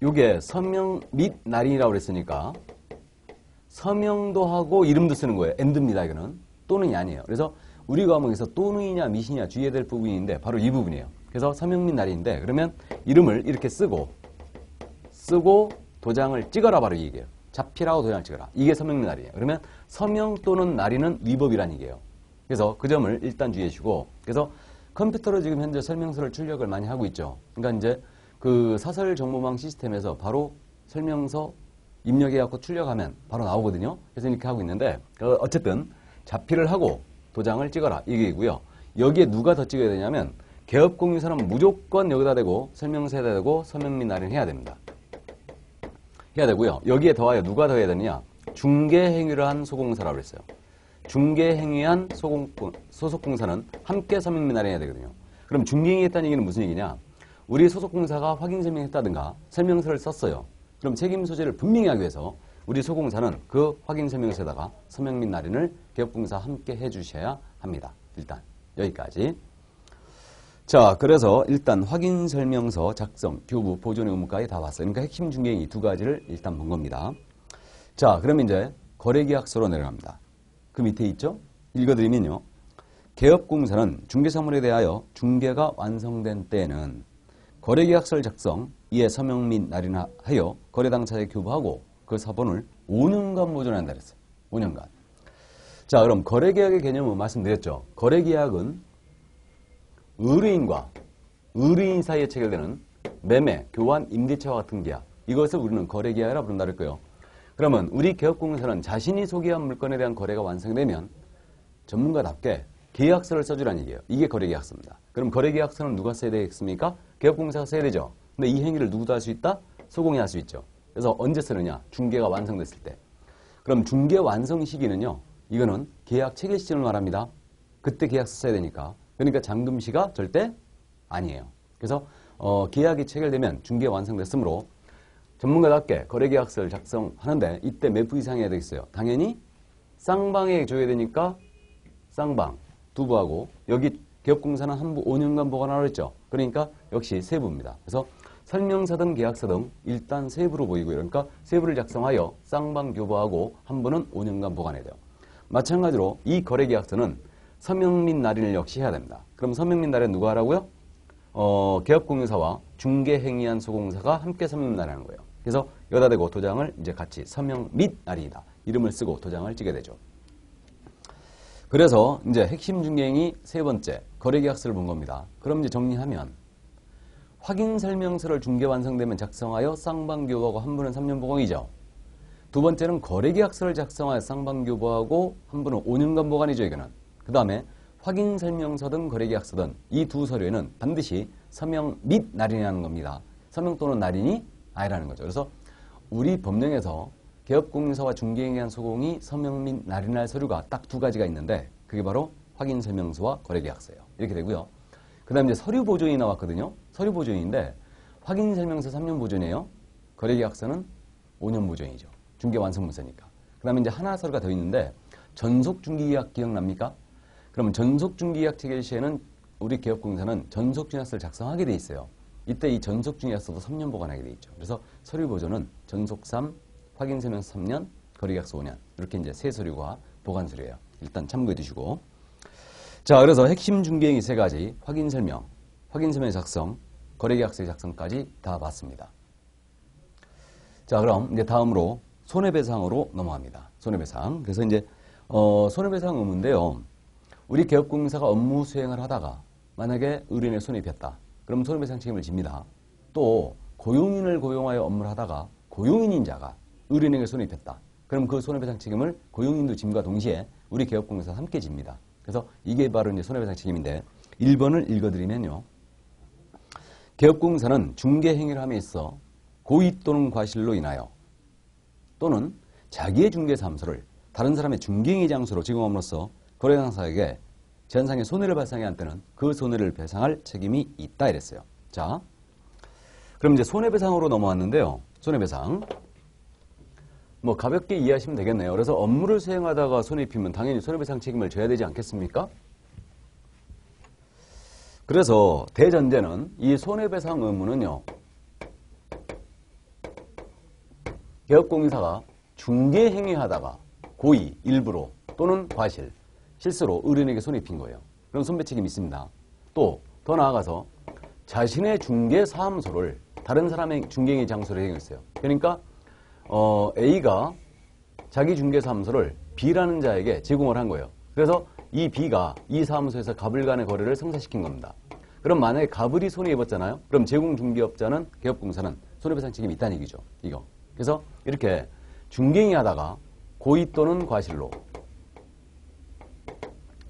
이게 서명 및 날인이라고 그랬으니까 서명도 하고 이름도 쓰는 거예요. and입니다. 이거는. 또는이 아니에요. 그래서 우리 과목에서 또는이냐 밋이냐 주의해야 될 부분인데 바로 이 부분이에요. 그래서 서명 및 날인인데 그러면 이름을 이렇게 쓰고 도장을 찍어라 바로 이 얘기예요. 자필하고 도장을 찍어라. 이게 서명 및 날인이에요. 그러면 서명 또는 날인은 위법이라는 얘기예요. 그래서 그 점을 일단 주의해 주시고 그래서 컴퓨터로 지금 현재 설명서를 출력을 많이 하고 있죠. 그러니까 이제 그 사설 정보망 시스템에서 바로 설명서 입력해갖고 출력하면 바로 나오거든요. 그래서 이렇게 하고 있는데 어쨌든 자필을 하고 도장을 찍어라 이게이고요. 여기에 누가 더 찍어야 되냐면 개업공인사는 무조건 여기다 대고 설명서에다 대고 서명 및 날인 해야 됩니다. 해야 되고요. 여기에 더하여 누가 더 해야 되느냐? 중개행위를 한 소공사라고 그랬어요. 중개행위한 소속공사는 함께 서명 및 날인해야 되거든요. 그럼 중개행위했다는 얘기는 무슨 얘기냐? 우리 소속공사가 확인 설명했다든가 설명서를 썼어요. 그럼 책임 소재를 분명히 하기 위해서 우리 소공사는 그 확인 설명서에다가 서명 및 날인을 개업공사 함께 해주셔야 합니다. 일단 여기까지. 자, 그래서 일단 확인 설명서 작성, 교부, 보존의 의무까지 다 봤어요. 그러니까 핵심 중개행위 두 가지를 일단 본 겁니다. 자, 그러면 이제 거래계약서로 내려갑니다. 그 밑에 있죠? 읽어드리면요. 개업공사는 중개사물에 대하여 중개가 완성된 때에는 거래계약서를 작성, 이에 서명 및 날인하여 거래 당사자에 교부하고 그 사본을 5년간 보존한다 그랬어요. 5년간. 자, 그럼 거래계약의 개념은 말씀드렸죠. 거래계약은 의뢰인과 의뢰인 사이에 체결되는 매매, 교환, 임대차와 같은 계약. 이것을 우리는 거래계약이라 부른다 그랬고요. 그러면 우리 개업공사는 자신이 소개한 물건에 대한 거래가 완성되면 전문가답게 계약서를 써주라는 얘기예요. 이게 거래계약서입니다. 그럼 거래계약서는 누가 써야 되겠습니까? 개업공사가 써야 되죠. 근데 이 행위를 누구도 할 수 있다? 소공이 할 수 있죠. 그래서 언제 쓰느냐? 중개가 완성됐을 때. 그럼 중개 완성 시기는요. 이거는 계약 체결 시점을 말합니다. 그때 계약서 써야 되니까. 그러니까 잠금시가 절대 아니에요. 그래서 계약이 체결되면 중개 완성됐으므로 전문가답게 거래계약서를 작성하는데 이때 몇 부 이상해야 되겠어요? 당연히 쌍방에게 줘야 되니까 쌍방 두 부하고 여기 기업공사는 한 부 5년간 보관하라고 했죠. 그러니까 역시 세 부입니다. 그래서 설명서 등 계약서 등 일단 세 부로 보이고요. 그러니까 세 부를 작성하여 쌍방 교부하고 한 부는 5년간 보관해야 돼요. 마찬가지로 이 거래계약서는 서명 및 날인을 역시 해야 됩니다. 그럼 서명 및 날인 누가 하라고요? 계약공유사와 중개행위한 소공사가 함께 서명 및 날인하는 거예요. 그래서 여기다 대고 도장을 이제 같이 서명 및 날인이다. 이름을 쓰고 도장을 찍게 되죠. 그래서 이제 핵심 중개행위 세 번째 거래계약서를 본 겁니다. 그럼 이제 정리하면 확인설명서를 중개 완성되면 작성하여 쌍방교부하고 한 부는 3년 보관이죠. 두 번째는 거래계약서를 작성하여 쌍방교부하고 한 부는 5년간 보관이죠. 이거는. 그 다음에 확인설명서 등 거래계약서 등 이 두 서류에는 반드시 서명 및 날인이라는 겁니다. 서명 또는 날인이 아니라는 거죠. 그래서 우리 법령에서 개업공유사와 중개행위한 소공이 서명 및 날인할 서류가 딱 두 가지가 있는데 그게 바로 확인설명서와 거래계약서예요. 이렇게 되고요. 그 다음에 이제 서류 보존이 나왔거든요. 서류 보존인데 확인설명서 3년 보존이에요. 거래계약서는 5년 보존이죠. 중개 완성문서니까. 그 다음에 이제 하나 서류가 더 있는데 전속중개계약 기억납니까? 그러면 전속중개계약 체결 시에는 우리 기업공사는 전속중개약서를 작성하게 돼 있어요. 이때 이 전속중개약서도 3년 보관하게 돼 있죠. 그래서 서류 보존은 전속 3, 확인설명서 3년, 거래계약서 5년 이렇게 이제 세 서류가 보관 서류예요. 일단 참고해 두시고. 자, 그래서 핵심 중개행위 세 가지 확인설명, 확인설명 작성, 거래계약서의 작성까지 다 봤습니다. 자, 그럼 이제 다음으로 손해배상으로 넘어갑니다. 손해배상. 그래서 이제 손해배상 의무인데요. 우리 개업공사가 업무 수행을 하다가 만약에 의뢰인의 손해 입혔다. 그럼 손해배상 책임을 집니다. 또 고용인을 고용하여 업무를 하다가 고용인인 자가 의뢰인에게 손해 입혔다. 그럼 그 손해배상 책임을 고용인도 짐과 동시에 우리 개업공사가 함께 집니다. 그래서 이게 바로 이제 손해배상 책임인데 1번을 읽어드리면요. 개업공사는 중개행위를 함에 있어 고의 또는 과실로 인하여 또는 자기의 중개사무소를 다른 사람의 중개행위 장소로 제공함으로써 거래당사에게 제한상의 손해를 발생하게 한 때는 그 손해를 배상할 책임이 있다 이랬어요. 자, 그럼 이제 손해배상으로 넘어왔는데요. 손해배상. 뭐 가볍게 이해하시면 되겠네요. 그래서 업무를 수행하다가 손해 입히면 당연히 손해배상 책임을 져야 되지 않겠습니까? 그래서 대전제는 이 손해배상 의무는요. 개업공사가 중개행위하다가 고의, 일부러 또는 과실, 실수로 의뢰인에게 손해 입힌 거예요. 그럼 손배 책임이 있습니다. 또 더 나아가서 자신의 중개사무소를 다른 사람의 중개행위 장소로 행했어요. 그러니까 A가 자기 중개사무소를 B라는 자에게 제공을 한 거예요. 그래서 이 B가 이 사무소에서 갑을 간의 거래를 성사시킨 겁니다. 그럼 만약에 갑을이 손해 입었잖아요. 그럼 제공중개업자는 개업공사는 손해배상 책임이 있다는 얘기죠. 이거. 그래서 이렇게 중개행위 하다가 고의 또는 과실로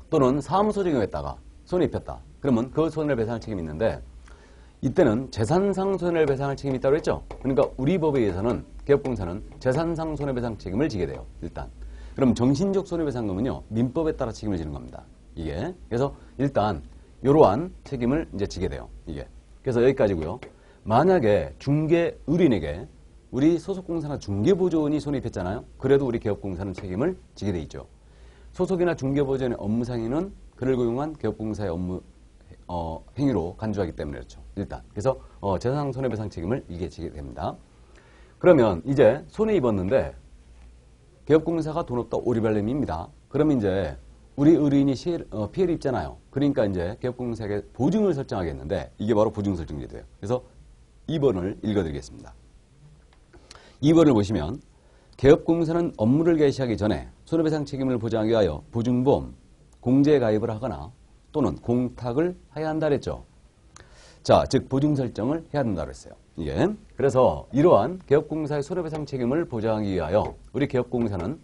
또는 사무소 적용했다가 손해 입혔다. 그러면 그 손해배상 책임이 있는데 이때는 재산상 손해배상할 책임이 있다고 했죠. 그러니까 우리 법에 의해서는 개업공사는 재산상 손해배상 책임을 지게 돼요. 일단. 그럼 정신적 손해배상금은요. 민법에 따라 책임을 지는 겁니다. 이게. 그래서 일단 이러한 책임을 이제 지게 돼요. 이게. 그래서 여기까지고요. 만약에 중개 의뢰인에게 우리 소속공사나 중개보조원이 손해 입혔잖아요. 그래도 우리 개업공사는 책임을 지게 돼 있죠. 소속이나 중개보조원의 업무상의는 그를 고용한 개업공사의 업무 행위로 간주하기 때문에 그렇죠. 일단. 그래서 재산 손해배상 책임을 이게 지게 됩니다. 그러면 이제 손해 입었는데 개업공사가 돈 없다 오리발렘입니다. 그러면 이제 우리 의뢰인이 피해를 입잖아요. 그러니까 이제 개업공사에게 보증을 설정하겠는데 이게 바로 보증설정제도예요. 그래서 2번을 읽어드리겠습니다. 2번을 보시면 개업공사는 업무를 개시하기 전에 손해배상 책임을 보장하기 위하여 보증보험, 공제 가입을 하거나 또는 공탁을 해야 한다 그랬죠. 자, 즉 보증 설정을 해야 된다고 했어요. 이게. 그래서 이러한 개업공사의 손해배상 책임을 보장하기 위하여 우리 개업공사는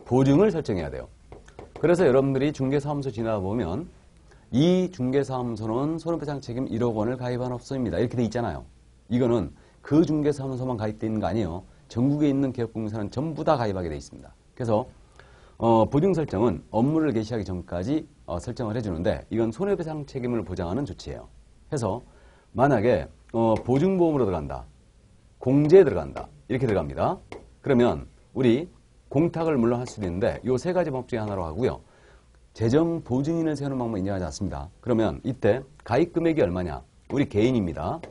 보증을 설정해야 돼요. 그래서 여러분들이 중개사무소 지나보면 이 중개사무소는 손해배상 책임 1억 원을 가입한 업소입니다. 이렇게 돼 있잖아요. 이거는 그 중개사무소만 가입되어 있는 거 아니에요. 전국에 있는 개업공사는 전부 다 가입하게 돼 있습니다. 그래서 보증 설정은 업무를 개시하기 전까지 설정을 해주는데 이건 손해배상 책임을 보장하는 조치예요. 해서 만약에 보증보험으로 들어간다. 공제에 들어간다. 이렇게 들어갑니다. 그러면 우리 공탁을 물론 할 수도 있는데 요 세 가지 방법 중에 하나로 하고요. 재정 보증인을 세우는 방법은 인정하지 않습니다. 그러면 이때 가입 금액이 얼마냐? 우리 개인입니다.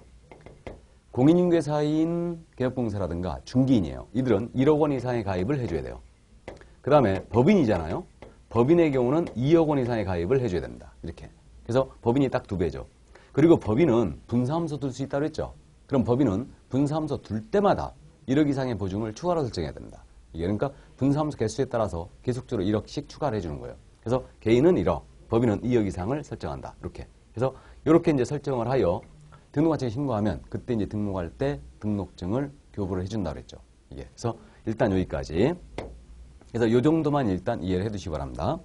공인중개사인 개업공사라든가 중개인이에요. 이들은 1억 원 이상의 가입을 해줘야 돼요. 그 다음에 법인이잖아요. 법인의 경우는 2억 원 이상의 가입을 해줘야 됩니다. 이렇게. 그래서 법인이 딱 2배죠. 그리고 법인은 분사함수 둘 수 있다고 했죠. 그럼 법인은 분사함수 둘 때마다 1억 이상의 보증을 추가로 설정해야 됩니다. 이게 그러니까 분사함수 개수에 따라서 계속적으로 1억씩 추가를 해주는 거예요. 그래서 개인은 1억, 법인은 2억 이상을 설정한다. 이렇게. 그래서 이렇게 이제 설정을 하여 등록관청에 신고하면 그때 이제 등록할 때 등록증을 교부를 해준다 그랬죠. 이게. 그래서 일단 여기까지. 그래서 이 정도만 일단 이해를 해 두시기 바랍니다.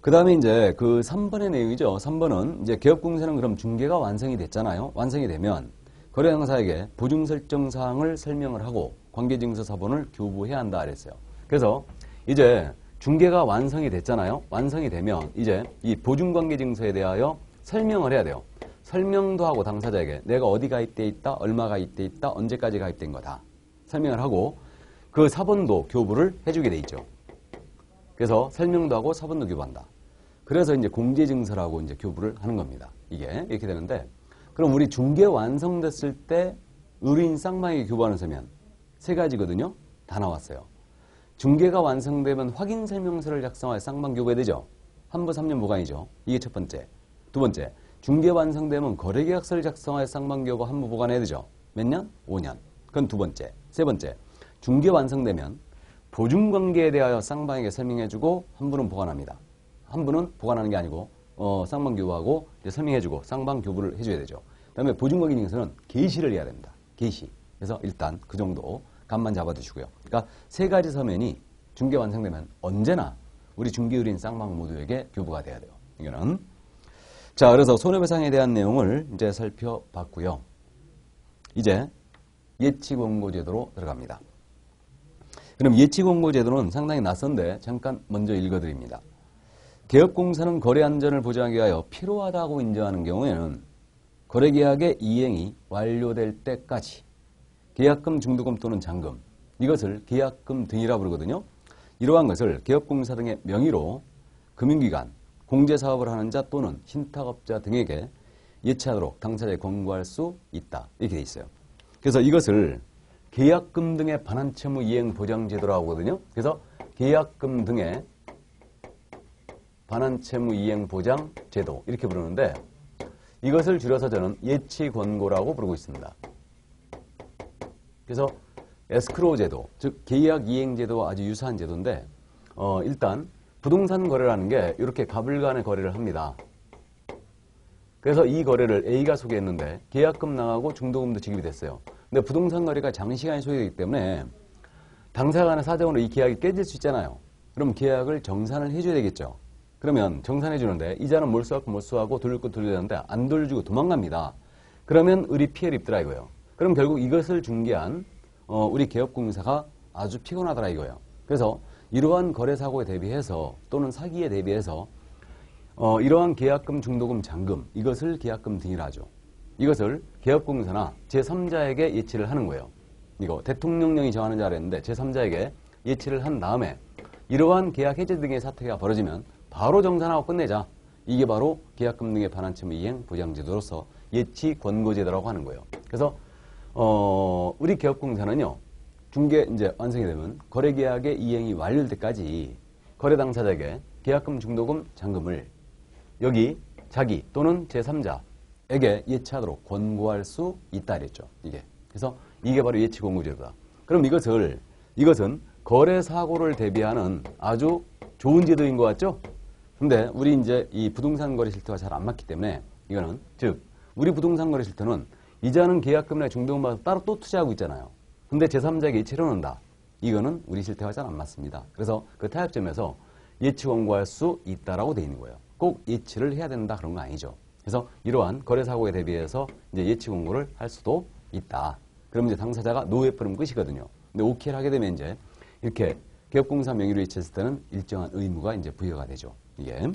그 다음에 이제 그 3번의 내용이죠. 3번은 이제 개업공사는 그럼 중개가 완성이 됐잖아요. 완성이 되면 거래당사에게 보증 설정 사항을 설명을 하고 관계증서 사본을 교부해야 한다 그랬어요. 그래서 이제 중개가 완성이 됐잖아요. 완성이 되면 이제 이 보증관계증서에 대하여 설명을 해야 돼요. 설명도 하고 당사자에게 내가 어디 가입돼 있다, 얼마 가입돼 있다, 언제까지 가입된 거다 설명을 하고 그 사본도 교부를 해주게 돼 있죠. 그래서 설명도 하고 사본도 교부한다. 그래서 이제 공제증서라고 이제 교부를 하는 겁니다. 이게 이렇게 되는데 그럼 우리 중개 완성됐을 때 의뢰인 쌍방에게 교부하는 서면 세 가지거든요. 다 나왔어요. 중개가 완성되면 확인설명서를 작성하여 쌍방 교부해야 되죠. 한부 3년 보관이죠. 이게 첫 번째. 두 번째, 중개 완성되면 거래계약서를 작성하여 쌍방 교부 한부 보관해야 되죠. 몇 년? 5년. 그건 두 번째. 세 번째, 중개 완성되면 보증관계에 대하여 쌍방에게 설명해주고 한부는 보관합니다. 한부는 보관하는 게 아니고 쌍방 교부하고 설명해주고 쌍방 교부를 해줘야 되죠. 그 다음에 보증관계증서는 게시를 해야 됩니다. 게시. 그래서 일단 그 정도 감만 잡아두시고요. 그러니까 세 가지 서면이 중개 완성되면 언제나 우리 중개의뢰인 쌍방 모두에게 교부가 돼야 돼요. 이거는. 자, 그래서 손해배상에 대한 내용을 이제 살펴봤고요. 이제 예치권고제도로 들어갑니다. 그럼 예치권고제도는 상당히 낯선데 잠깐 먼저 읽어드립니다. 개업공사는 거래안전을 보장하기 위하여 필요하다고 인정하는 경우에는 거래계약의 이행이 완료될 때까지 계약금, 중도금 또는 잔금, 이것을 계약금 등이라 부르거든요. 이러한 것을 개업공사 등의 명의로 금융기관, 공제사업을 하는 자 또는 신탁업자 등에게 예치하도록 당사자에 권고할 수 있다. 이렇게 돼 있어요. 그래서 이것을 계약금 등의 반환채무 이행 보장제도라고 하거든요. 그래서 계약금 등의 반환채무 이행 보장제도 이렇게 부르는데 이것을 줄여서 저는 예치권고라고 부르고 있습니다. 그래서 에스크로우 제도, 즉 계약 이행 제도와 아주 유사한 제도인데 일단 부동산 거래라는 게 이렇게 갑을 간의 거래를 합니다. 그래서 이 거래를 A가 소개했는데 계약금 나가고 중도금도 지급이 됐어요. 근데 부동산 거래가 장시간이 소요되기 때문에 당사자 간의 사정으로 이 계약이 깨질 수 있잖아요. 그럼 계약을 정산을 해줘야 되겠죠. 그러면 정산해 주는데 이자는 몰수하고 몰수하고 돌릴 거 돌려야 되는데 안 돌려주고 도망갑니다. 그러면 의리 피해를 입더라 이거예요. 그럼 결국 이것을 중개한 우리 개업공사가 아주 피곤하더라 이거예요. 그래서 이러한 거래사고에 대비해서 또는 사기에 대비해서 이러한 계약금, 중도금, 잔금 이것을 계약금 등이라 하죠. 이것을 개업공사나 제3자에게 예치를 하는 거예요. 이거 대통령령이 정하는 줄 알았는데 제3자에게 예치를 한 다음에 이러한 계약 해제 등의 사태가 벌어지면 바로 정산하고 끝내자. 이게 바로 계약금 등의 반환채무 이행 보장제도로서 예치 권고제도라고 하는 거예요. 그래서 우리 개업공사는요. 중개 이제 완성이 되면 거래계약의 이행이 완료될 때까지 거래 당사자에게 계약금, 중도금, 잔금을 여기 자기 또는 제3자에게 예치하도록 권고할 수 있다 그랬죠. 이게. 그래서 이게 바로 예치 권고제도다. 그럼 이것은 거래 사고를 대비하는 아주 좋은 제도인 것 같죠? 근데 우리 이제 이 부동산 거래 실태와 잘 안 맞기 때문에 이거는 즉 우리 부동산 거래 실태는 이자는 계약금이나 중도금 받아서 따로 또 투자하고 있잖아요. 근데 제3자에게 예치를 놓는다. 이거는 우리 실태와 잘 안 맞습니다. 그래서 그 타협점에서 예치 권고할 수 있다라고 돼 있는 거예요. 꼭 예치를 해야 된다 그런 거 아니죠. 그래서 이러한 거래 사고에 대비해서 이제 예치 권고를 할 수도 있다. 그럼 이제 당사자가 노에 뿌리면 끝이거든요. 근데 오케이를 하게 되면 이제 이렇게 개업공사 명의로 예치했을 때는 일정한 의무가 이제 부여가 되죠. 이게.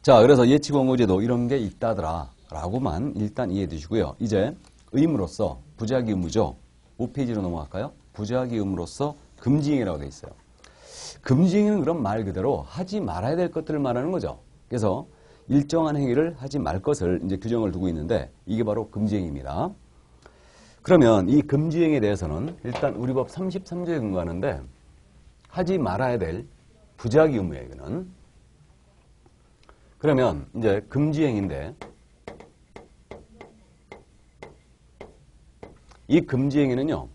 자, 그래서 예치 권고제도 이런 게 있다더라 라고만 일단 이해해 두시고요. 이제 의무로서 부작위 의무죠. 5페이지로 넘어갈까요? 부작위 의무로서 금지행위라고 되어 있어요. 금지행위는 그럼 말 그대로 하지 말아야 될 것들을 말하는 거죠. 그래서 일정한 행위를 하지 말 것을 이제 규정을 두고 있는데 이게 바로 금지행위입니다. 그러면 이 금지행위에 대해서는 일단 우리 법 33조에 근거하는데 하지 말아야 될 부작위 의무예요, 이거는. 그러면 이제 금지행위인데 이 금지행위는요,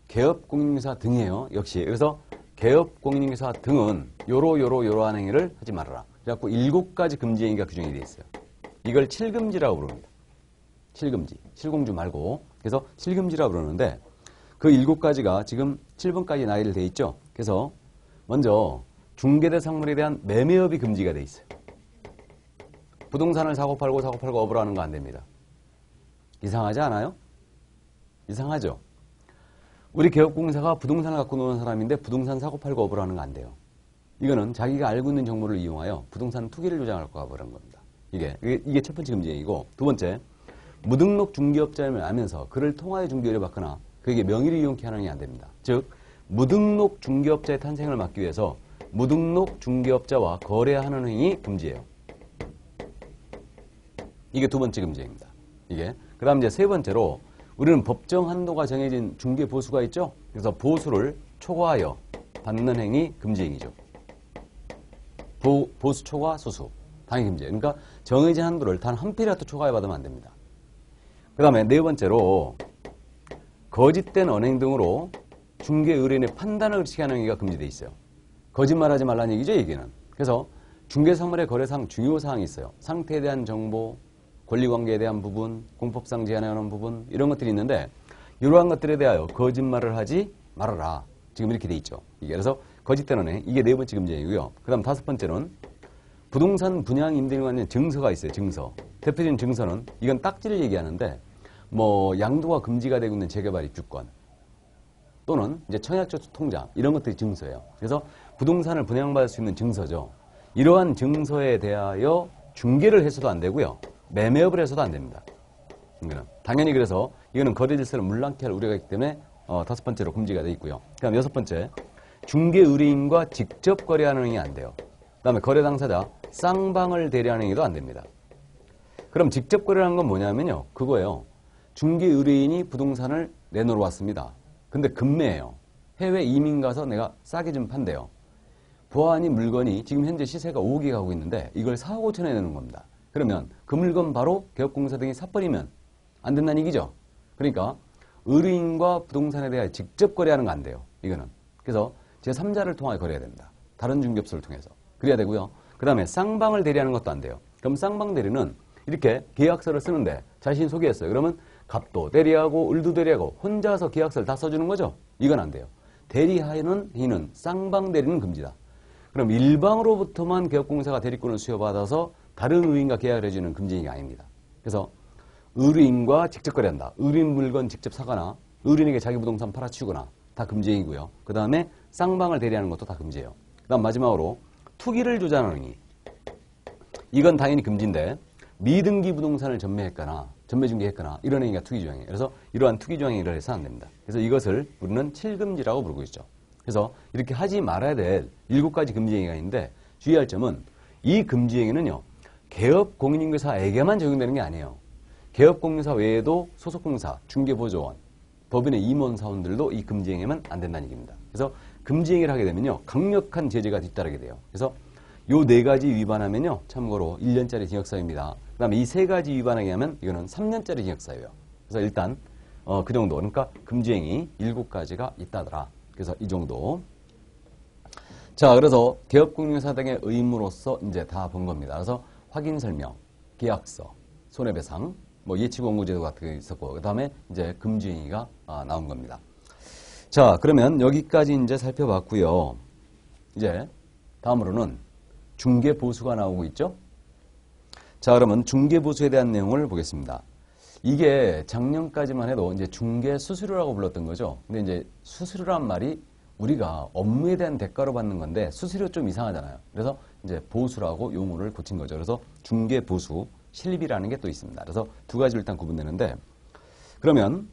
개업공인중개사 등이에요, 역시. 그래서 개업공인중개사 등은 요러한 행위를 하지 말아라. 그래갖고 7가지 금지행위가 규정이 되어 있어요. 이걸 7금지라고 부릅니다. 7금지. 7공주 말고. 그래서 7금지라고 부르는데 그 7가지가 지금 7번까지 나열이 되어 있죠. 그래서 먼저 중개대 상물에 대한 매매업이 금지가 되어 있어요. 부동산을 사고 팔고 업을 하는 거 안 됩니다. 이상하지 않아요? 이상하죠? 우리 개업공사가 부동산을 갖고 노는 사람인데 부동산 사고 팔고 업을 하는 거 안 돼요. 이거는 자기가 알고 있는 정보를 이용하여 부동산 투기를 조장할 거가 그런 겁니다. 이게 첫 번째 금지행위고, 두 번째, 무등록 중개업자임을 알면서 그를 통하여 중개를 받거나 그에게 명의를 이용케 하는 게 안 됩니다. 즉, 무등록 중개업자의 탄생을 막기 위해서 무등록 중개업자와 거래하는 행위 금지예요. 이게 두 번째 금지입니다. 그 다음 이제 세 번째로 우리는 법정 한도가 정해진 중개 보수가 있죠. 그래서 보수를 초과하여 받는 행위 금지행위죠. 보수 초과 소수 당연히 금지예요. 그러니까 정해진 한도를 단 한 필이라도 초과해 받으면 안 됩니다. 그 다음에 네 번째로 거짓된 언행 등으로 중개 의뢰인의 판단을 그치게 하는 행위가 금지되어 있어요. 거짓말하지 말라는 얘기죠, 얘기는. 그래서 중개사물의 거래상 중요 사항이 있어요. 상태에 대한 정보, 권리관계에 대한 부분, 공법상 제한에 관한 부분, 이런 것들이 있는데 이러한 것들에 대하여 거짓말을 하지 말아라. 지금 이렇게 돼 있죠. 그래서 거짓된 언행, 이게 네 번째 금지이고요. 그 다음 다섯 번째는 부동산 분양 임대인과 관련 증서가 있어요. 증서. 대표적인 증서는 이건 딱지를 얘기하는데 뭐 양도가 금지가 되고 있는 재개발 입주권 또는 이제 청약저축 통장 이런 것들이 증서예요. 그래서 부동산을 분양받을 수 있는 증서죠. 이러한 증서에 대하여 중개를 해서도 안 되고요. 매매업을 해서도 안 됩니다. 당연히 그래서 이거는 거래 질서를 문란케 할 우려가 있기 때문에 다섯 번째로 금지가 되어 있고요. 그 다음 여섯 번째, 중개 의뢰인과 직접 거래하는 행위 안 돼요. 그 다음에 거래 당사자 쌍방을 대리하는 행위도 안 됩니다. 그럼 직접 거래하는 건 뭐냐면요, 그거예요. 중개 의뢰인이 부동산을 내놓으러 왔습니다. 근데 급매예요. 해외 이민 가서 내가 싸게 좀 판대요. 보아하니 물건이 지금 현재 시세가 5억에 가고 있는데 이걸 4억 5천에 내는 겁니다. 그러면 그 물건 바로 개업공사 등이 사버리면 안 된다는 얘기죠. 그러니까 의뢰인과 부동산에 대해 직접 거래하는 거 안 돼요. 이거는. 그래서 제3자를 통하여 거래해야 됩니다. 다른 중개업소를 통해서. 그래야 되고요. 그 다음에 쌍방을 대리하는 것도 안 돼요. 그럼 쌍방 대리는 이렇게 계약서를 쓰는데 자신이 소개했어요. 그러면 갑도 대리하고 을도 대리하고 혼자서 계약서를 다 써주는 거죠. 이건 안 돼요. 대리하는 행위는 쌍방 대리는 금지다. 그럼 일방으로부터만 개업공사가 대리권을 수여받아서 다른 의뢰인과 계약을 해주는 금지행위가 아닙니다. 그래서 의뢰인과 직접 거래한다. 의뢰인 물건 직접 사거나 의뢰인에게 자기 부동산 팔아치우거나 다 금지행위고요. 그 다음에 쌍방을 대리하는 것도 다 금지예요. 그 다음 마지막으로 투기를 조장하는 행위. 이건 당연히 금지인데 미등기 부동산을 전매중개했거나 이런 행위가 투기조장이에요. 그래서 이러한 투기조장행위를 해서 안 됩니다. 그래서 이것을 우리는 7금지라고 부르고 있죠. 그래서 이렇게 하지 말아야 될 7가지 금지행위가 있는데 주의할 점은 이 금지행위는요, 개업공인중개사에게만 적용되는 게 아니에요. 개업공인중개사 외에도 소속공사, 중개보조원, 법인의 임원사원들도 이 금지행위면 안 된다는 얘기입니다. 그래서 금지행위를 하게 되면요, 강력한 제재가 뒤따르게 돼요. 그래서 요 4가지 위반하면요, 참고로 1년짜리 징역사유입니다. 그 다음에 이 3가지 위반하게 하면 이거는 3년짜리 징역사유예요. 그래서 일단 그 정도, 그러니까 금지행위 7가지가 있다더라. 그래서 이 정도. 자, 그래서 개업공인중개사 등의 의무로서 이제 다 본 겁니다. 그래서 확인설명, 계약서, 손해배상, 뭐 예치공고제도 같은 게 있었고, 그 다음에 이제 금지행위가 나온 겁니다. 자, 그러면 여기까지 이제 살펴봤고요. 이제 다음으로는 중개보수가 나오고 있죠. 자, 그러면 중개보수에 대한 내용을 보겠습니다. 이게 작년까지만 해도 이제 중개수수료라고 불렀던 거죠. 근데 이제 수수료란 말이 우리가 업무에 대한 대가로 받는 건데 수수료 좀 이상하잖아요. 그래서 이제 보수라고 용어를 고친 거죠. 그래서 중개보수, 실비라는 게 또 있습니다. 그래서 두 가지를 일단 구분되는데, 그러면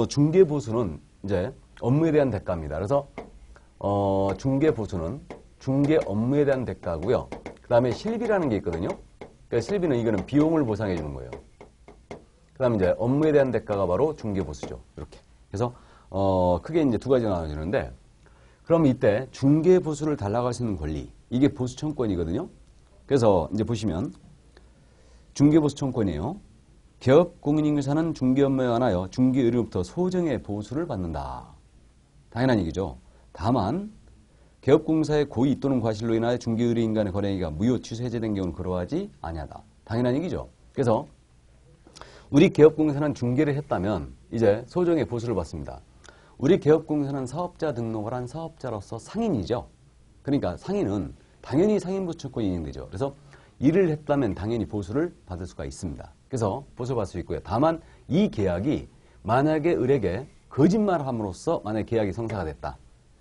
중개보수는 이제 업무에 대한 대가입니다. 그래서 중개보수는 중개 업무에 대한 대가고요. 그 다음에 실비라는 게 있거든요. 그러니까 실비는 이거는 비용을 보상해 주는 거예요. 그 다음에 이제 업무에 대한 대가가 바로 중개보수죠. 이렇게. 그래서 크게 이제 두 가지가 나눠지는데, 그럼 이때 중개보수를 달라갈 수 있는 권리, 이게 보수청권이거든요. 그래서 이제 보시면 중개보수청권이에요. 기업 공인인증사는 중개 업무에 관하여 중개의료로부터 소정의 보수를 받는다. 당연한 얘기죠. 다만 기업공사의 고의 또는 과실로 인하여 중개의뢰인 간의 거래행위가 무효 취소 해제된 경우는 그러하지 아니하다. 당연한 얘기죠. 그래서 우리 기업공사는 중개를 했다면 이제 소정의 보수를 받습니다. 우리 기업공사는 사업자 등록을 한 사업자로서 상인이죠. 그러니까 상인은 당연히 상인보수청권이 인정되죠. 그래서 일을 했다면 당연히 보수를 받을 수가 있습니다. 그래서 보수를 받을 수 있고요. 다만 이 계약이 만약에 을에게 거짓말함으로써 만약에 계약이 성사가 됐다.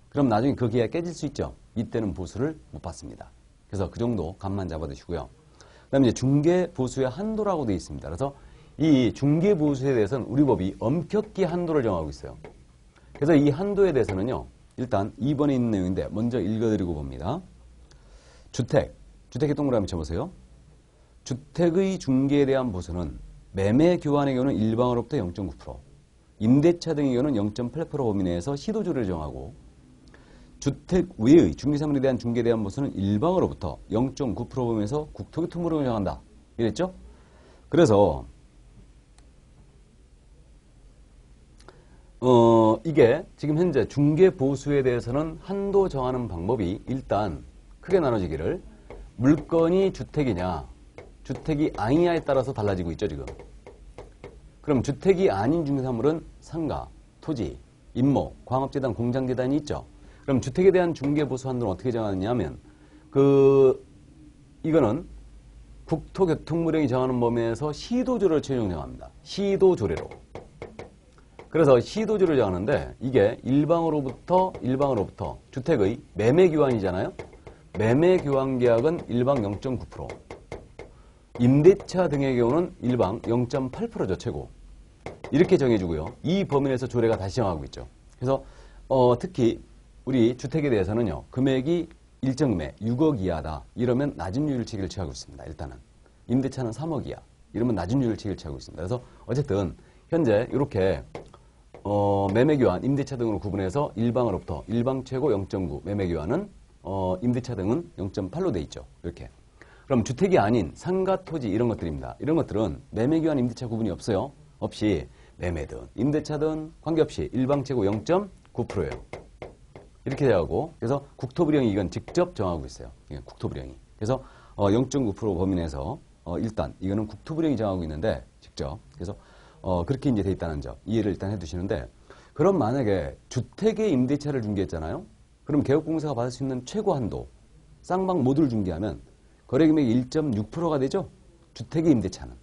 그럼 나중에 그 계약이 깨질 수 있죠. 이때는 보수를 못 받습니다. 그래서 그 정도 감만 잡아두시고요. 그 다음에 이제 중개보수의 한도라고 되어 있습니다. 그래서 이 중개보수에 대해서는 우리 법이 엄격히 한도를 정하고 있어요. 그래서 이 한도에 대해서는요. 일단 2번에 있는 내용인데 먼저 읽어드리고 봅니다. 주택의 동그라미 쳐보세요. 주택의 중개에 대한 보수는 매매 교환의 경우는 일방으로부터 0.9%, 임대차 등의 경우는 0.8% 범위 내에서 시도조를 정하고 주택 외의 중개사물에 대한 중개에 대한 보수는 일방으로부터 0.9% 범위에서 국토교통부를 정한다. 이랬죠? 그래서 이게 지금 현재 중개보수에 대해서는 한도 정하는 방법이 일단 크게 나눠지기를 물건이 주택이냐 주택이 아니냐에 따라서 달라지고 있죠. 지금. 그럼 주택이 아닌 중개사물은 상가, 토지, 임모, 광업재단, 공장재단이 있죠. 그럼 주택에 대한 중개보수 한도는 어떻게 정하느냐 하면 이거는 국토교통부령이 정하는 범위에서 시도조를 최종 정합니다. 시도조례로. 그래서 시도조를 정하는데 이게 일방으로부터 주택의 매매교환이잖아요. 매매교환계약은 일방 0.9%, 임대차 등의 경우는 일방 0.8%죠. 최고. 이렇게 정해주고요. 이 범위 내에서 조례가 다시 정하고 있죠. 그래서 특히 우리 주택에 대해서는요. 금액이 일정 금액 6억 이하다. 이러면 낮은 유율치기를 취하고 있습니다. 일단은. 임대차는 3억 이하. 이러면 낮은 유율치기를 취하고 있습니다. 그래서 어쨌든 현재 이렇게 매매교환, 임대차 등으로 구분해서 일방으로부터 일방 최고 0.9, 매매교환은 임대차 등은 0.8로 돼 있죠. 이렇게. 그럼 주택이 아닌 상가, 토지 이런 것들입니다. 이런 것들은 매매교환, 임대차 구분이 없어요. 없이 매매든 임대차든 관계없이 일방 최고 0.9%예요. 이렇게 되고 그래서 국토부령이 이건 직접 정하고 있어요. 국토부령이. 그래서 0.9% 범위 내에서 일단 이거는 국토부령이 정하고 있는데 직접. 그래서 그렇게 이제 돼 있다는 점 이해를 일단 해두시는데 그럼 만약에 주택의 임대차를 중개했잖아요. 그럼 개업공사가 받을 수 있는 최고 한도 쌍방 모두를 중개하면 거래금액이 1.6%가 되죠. 주택의 임대차는.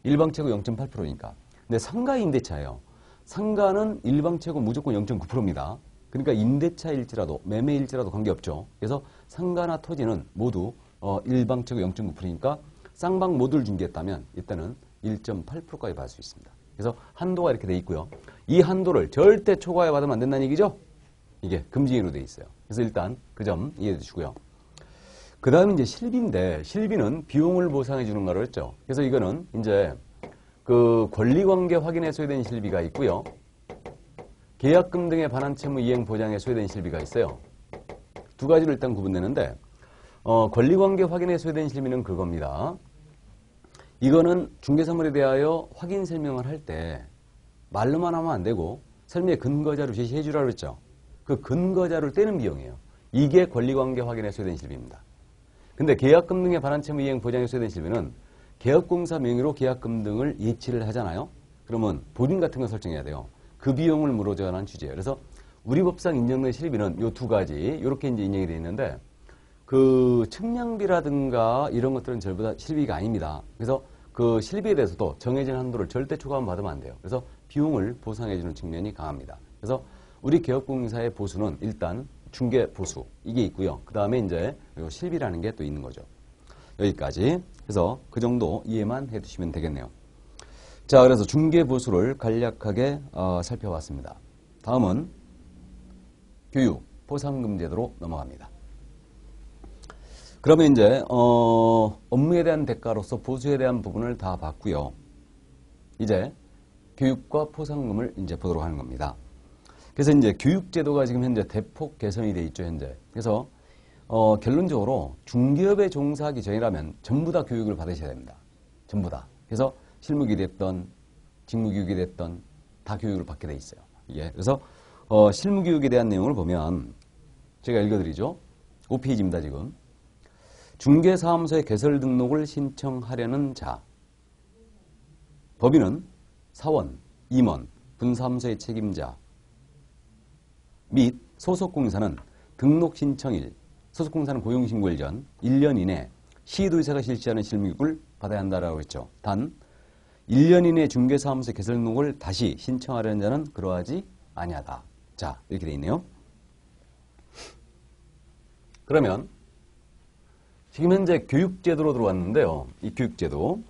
일방 최고 0.8%니까. 근데 상가의 임대차예요. 상가는 일방 최고 무조건 0.9%입니다. 그러니까 임대차일지라도 매매일지라도 관계없죠. 그래서 상가나 토지는 모두 일방 최고 0.9%니까 쌍방 모두를 중개했다면 이때는 1.8%까지 받을 수 있습니다. 그래서 한도가 이렇게 돼 있고요. 이 한도를 절대 초과해 받으면 안 된다는 얘기죠. 이게 금지로 돼 있어요. 그래서 일단 그 점 이해해 주시고요. 그 다음에 이제 실비인데 실비는 비용을 보상해 주는 거로 했죠. 그래서 이거는 이제 그 권리관계 확인에 소요된 실비가 있고요. 계약금 등의 반환 채무 이행 보장에 소요된 실비가 있어요. 두 가지로 일단 구분되는데 권리관계 확인에 소요된 실비는 그겁니다. 이거는 중개사물에 대하여 확인 설명을 할 때 말로만 하면 안 되고 설명의 근거자료 제시해 주라고 했죠. 그 근거자료를 떼는 비용이에요. 이게 권리관계 확인에 소요된 실비입니다. 근데 계약금 등의 반환 채무 이행 보장에 소요된 실비는 개업공사 명의로 계약금 등을 예치를 하잖아요. 그러면 보증 같은 거 설정해야 돼요. 그 비용을 물어줘야 하는 취지예요. 그래서 우리 법상 인정된 실비는 요 두 가지 이렇게 이제 인정이 되어 있는데 그 측량비라든가 이런 것들은 전부 다 실비가 아닙니다. 그래서 그 실비에 대해서도 정해진 한도를 절대 초과하면 받으면 안 돼요. 그래서 비용을 보상해주는 측면이 강합니다. 그래서 우리 개업공사의 보수는 일단 중개 보수 이게 있고요. 그 다음에 이제 요 실비라는 게 또 있는 거죠. 여기까지. 그래서 그 정도 이해만 해두시면 되겠네요. 자, 그래서 중개보수를 간략하게 살펴봤습니다. 다음은 교육, 포상금 제도로 넘어갑니다. 그러면 이제 업무에 대한 대가로서 보수에 대한 부분을 다 봤고요. 이제 교육과 포상금을 이제 보도록 하는 겁니다. 그래서 이제 교육제도가 지금 현재 대폭 개선이 돼 있죠, 현재. 그래서 결론적으로 중개업에 종사하기 전이라면 전부 다 교육을 받으셔야 됩니다. 전부 다. 그래서 실무교육이 됐던 직무교육이 됐던 다 교육을 받게 돼 있어요. 예. 그래서 실무교육에 대한 내용을 보면 제가 읽어드리죠. 5페이지입니다, 지금. 중개사무소의 개설 등록을 신청하려는 자. 법인은 사원, 임원, 분사무소의 책임자 및 소속공사는 등록 신청일, 소속공사는 고용신고일 전 1년 이내 시도의사가 실시하는 실무교육을 받아야 한다라고 했죠. 단 1년 이내 중개사무소 개설 등록을 다시 신청하려는 자는 그러하지 아니하다. 자, 이렇게 돼 있네요. 그러면 지금 현재 교육제도로 들어왔는데요. 이 교육제도.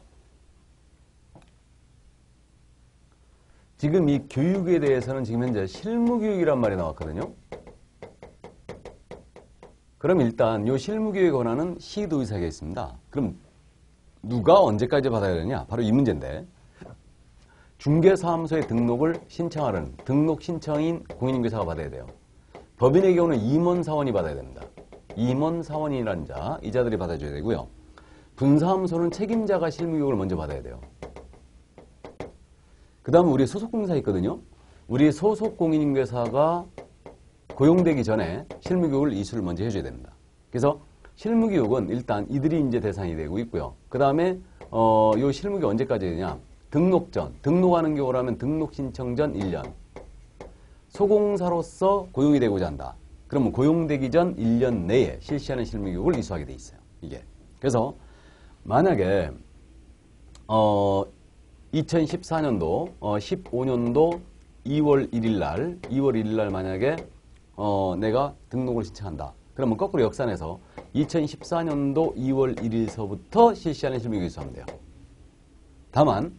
지금 이 교육에 대해서는 지금 현재 실무교육이란 말이 나왔거든요. 그럼 일단 이 실무교육에 관한은 시도의사가 있습니다. 그럼 누가 언제까지 받아야 되냐? 바로 이 문제인데 중개사무소에 등록을 신청하는 등록 신청인 공인인계사가 받아야 돼요. 법인의 경우는 임원사원이 받아야 됩니다. 임원사원이라는 자, 이 자들이 받아줘야 되고요. 분사무소는 책임자가 실무교육을 먼저 받아야 돼요. 그 다음에 우리 소속공사 있거든요. 우리 소속공인인계사가 고용되기 전에 실무교육을 이수를 먼저 해줘야 됩니다. 그래서 실무교육은 일단 이들이 이제 대상이 되고 있고요. 그 다음에 요 실무교육 언제까지 되냐? 등록 전, 등록하는 경우라면 등록 신청 전 1년. 소공사로서 고용이 되고자 한다. 그러면 고용되기 전 1년 내에 실시하는 실무교육을 이수하게 돼 있어요. 이게. 그래서 만약에 2014년도 15년도 2월 1일 날 만약에 내가 등록을 신청한다. 그러면 거꾸로 역산해서 2014년도 2월 1일서부터 실시하는 실무교육을 이수하면 돼요. 다만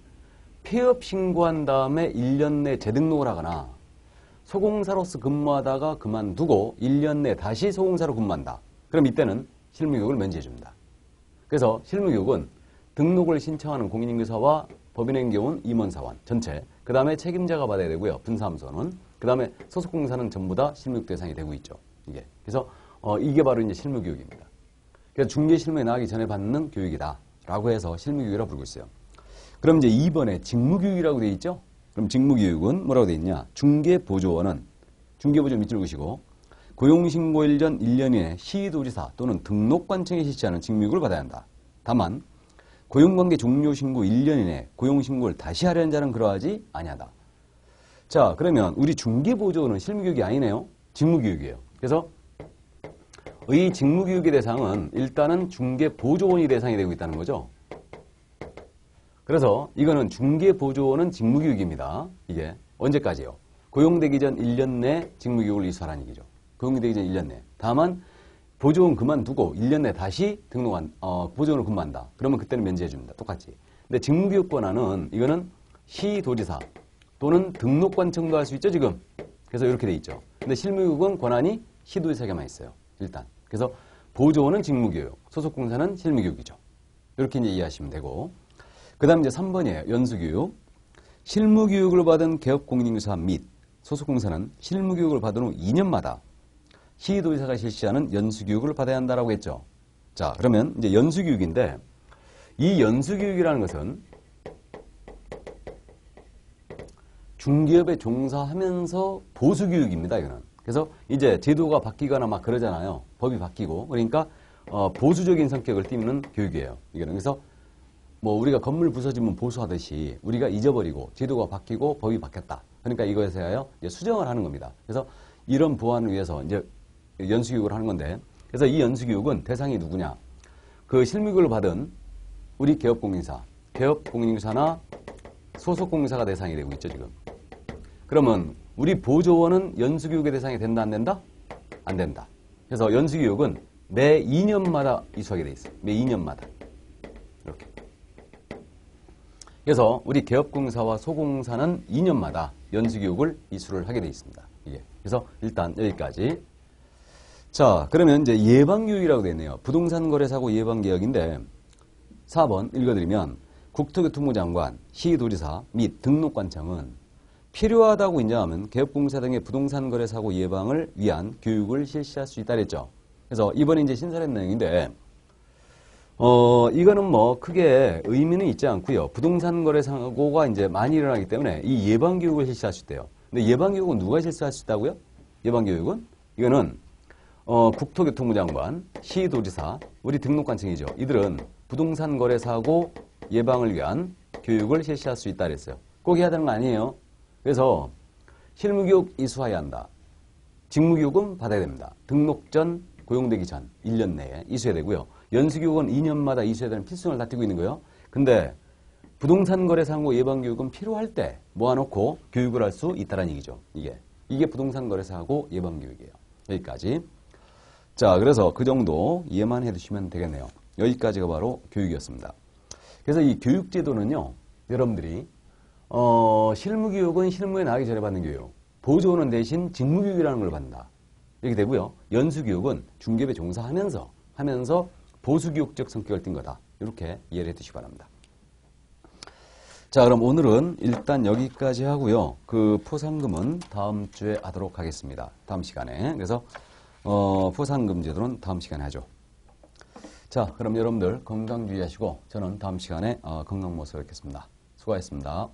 폐업 신고한 다음에 1년 내 재등록을 하거나 소공사로서 근무하다가 그만두고 1년 내 다시 소공사로 근무한다. 그럼 이때는 실무교육을 면제해 줍니다. 그래서 실무교육은 등록을 신청하는 공인인계사와 법인의 경우는 임원사원 전체, 그 다음에 책임자가 받아야 되고요. 분사무소는, 그 다음에 소속공사는 전부 다 실무교육 대상이 되고 있죠. 이게. 그래서 이게 바로 이제 실무교육입니다. 그래서 중개실무에 나가기 전에 받는 교육이다 라고 해서 실무교육이라고 부르고 있어요. 그럼 이제 2번에 직무교육이라고 되어 있죠. 그럼 직무교육은 뭐라고 되어 있냐? 중개보조원은, 중개보조 밑줄 그시고 고용신고일 전 1년 이내 시도지사 또는 등록관청에 실시하는 직무교육을 받아야 한다. 다만 고용관계 종료 신고 1년 이내 고용신고를 다시 하려는 자는 그러하지 아니하다. 자, 그러면 우리 중개보조원은 실무교육이 아니네요. 직무교육이에요. 그래서 이 직무교육의 대상은 일단은 중개보조원이 대상이 되고 있다는 거죠. 그래서 이거는 중개보조원은 직무교육입니다. 이게 언제까지요? 고용되기 전 1년 내 직무교육을 이수하라는 얘기죠. 고용되기 전 1년 내. 다만 보조원 그만두고 1년 내 다시 보조원을 근무한다. 그러면 그때는 면제해 줍니다. 똑같이. 근데 직무교육 권한은 이거는 시도지사 또는 등록관청도 할 수 있죠, 지금. 그래서 이렇게 돼 있죠. 근데 실무교육은 권한이 시도지사에게만 있어요. 일단. 그래서 보조원은 직무교육, 소속공사는 실무교육이죠. 이렇게 이제 이해하시면 되고. 그 다음 이제 3번이에요. 연수교육. 실무교육을 받은 개업공인인계사 및 소속공사는 실무교육을 받은 후 2년마다 시도지사가 실시하는 연수교육을 받아야 한다라고 했죠. 자, 그러면 이제 연수교육인데 이 연수교육이라는 것은 중개업에 종사하면서 보수교육입니다. 이거는. 그래서 이제 제도가 바뀌거나 막 그러잖아요. 법이 바뀌고. 그러니까 보수적인 성격을 띠는 교육이에요. 이거는. 그래서 뭐 우리가 건물 부서지면 보수하듯이 우리가 잊어버리고 제도가 바뀌고 법이 바뀌었다. 그러니까 이것에 하여 이제 수정을 하는 겁니다. 그래서 이런 보완을 위해서 이제 연수교육을 하는 건데, 그래서 이 연수교육은 대상이 누구냐? 그 실무교육을 받은 우리 개업공인사, 개업공인사나 소속공인사가 대상이 되고 있죠, 지금. 그러면 우리 보조원은 연수교육의 대상이 된다, 안 된다? 안 된다. 그래서 연수교육은 매 2년마다 이수하게 돼 있어요. 매 2년마다. 이렇게. 그래서 우리 개업공사와 소공사는 2년마다 연수교육을 이수를 하게 되어 있습니다. 이게. 그래서 일단 여기까지. 자, 그러면 이제 예방교육이라고 되어 있네요. 부동산거래사고 예방개혁인데 4번 읽어드리면 국토교통부 장관, 시도지사 및 등록관청은 필요하다고 인정하면 개업공사 등의 부동산거래사고 예방을 위한 교육을 실시할 수 있다 그랬죠. 그래서 이번에 이제 신설한 내용인데 이거는 뭐 크게 의미는 있지 않고요. 부동산 거래 사고가 이제 많이 일어나기 때문에 이 예방 교육을 실시할 수 있대요. 근데 예방 교육은 누가 실시할 수 있다고요? 예방 교육은 이거는 국토교통부 장관, 시도지사, 우리 등록관청이죠. 이들은 부동산 거래 사고 예방을 위한 교육을 실시할 수 있다 그랬어요. 꼭 해야 되는 거 아니에요. 그래서 실무교육 이수해야 한다. 직무교육은 받아야 됩니다. 등록 전, 고용되기 전 1년 내에 이수해야 되고요. 연수교육은 2년마다 이수해야 되는 필수성을 다 띄고 있는 거예요. 근데 부동산 거래 사고 예방 교육은 필요할 때 모아놓고 교육을 할 수 있다는 얘기죠. 이게 부동산 거래 사고 예방 교육이에요. 여기까지. 자, 그래서 그 정도 이해만 해두시면 되겠네요. 여기까지가 바로 교육이었습니다. 그래서 이 교육 제도는요, 여러분들이 실무교육은 실무에 나가기 전에 받는 교육, 보조는 대신 직무교육이라는 걸 받는다. 이렇게 되고요. 연수교육은 중개업에 종사하면서 보수교육적 성격을 띈 거다. 이렇게 이해를 해두시기 바랍니다. 자, 그럼 오늘은 일단 여기까지 하고요. 그 포상금은 다음 주에 하도록 하겠습니다. 다음 시간에. 그래서 포상금 제도는 다음 시간에 하죠. 자, 그럼 여러분들 건강 주의하시고 저는 다음 시간에 건강 모습 뵙겠습니다. 수고하셨습니다.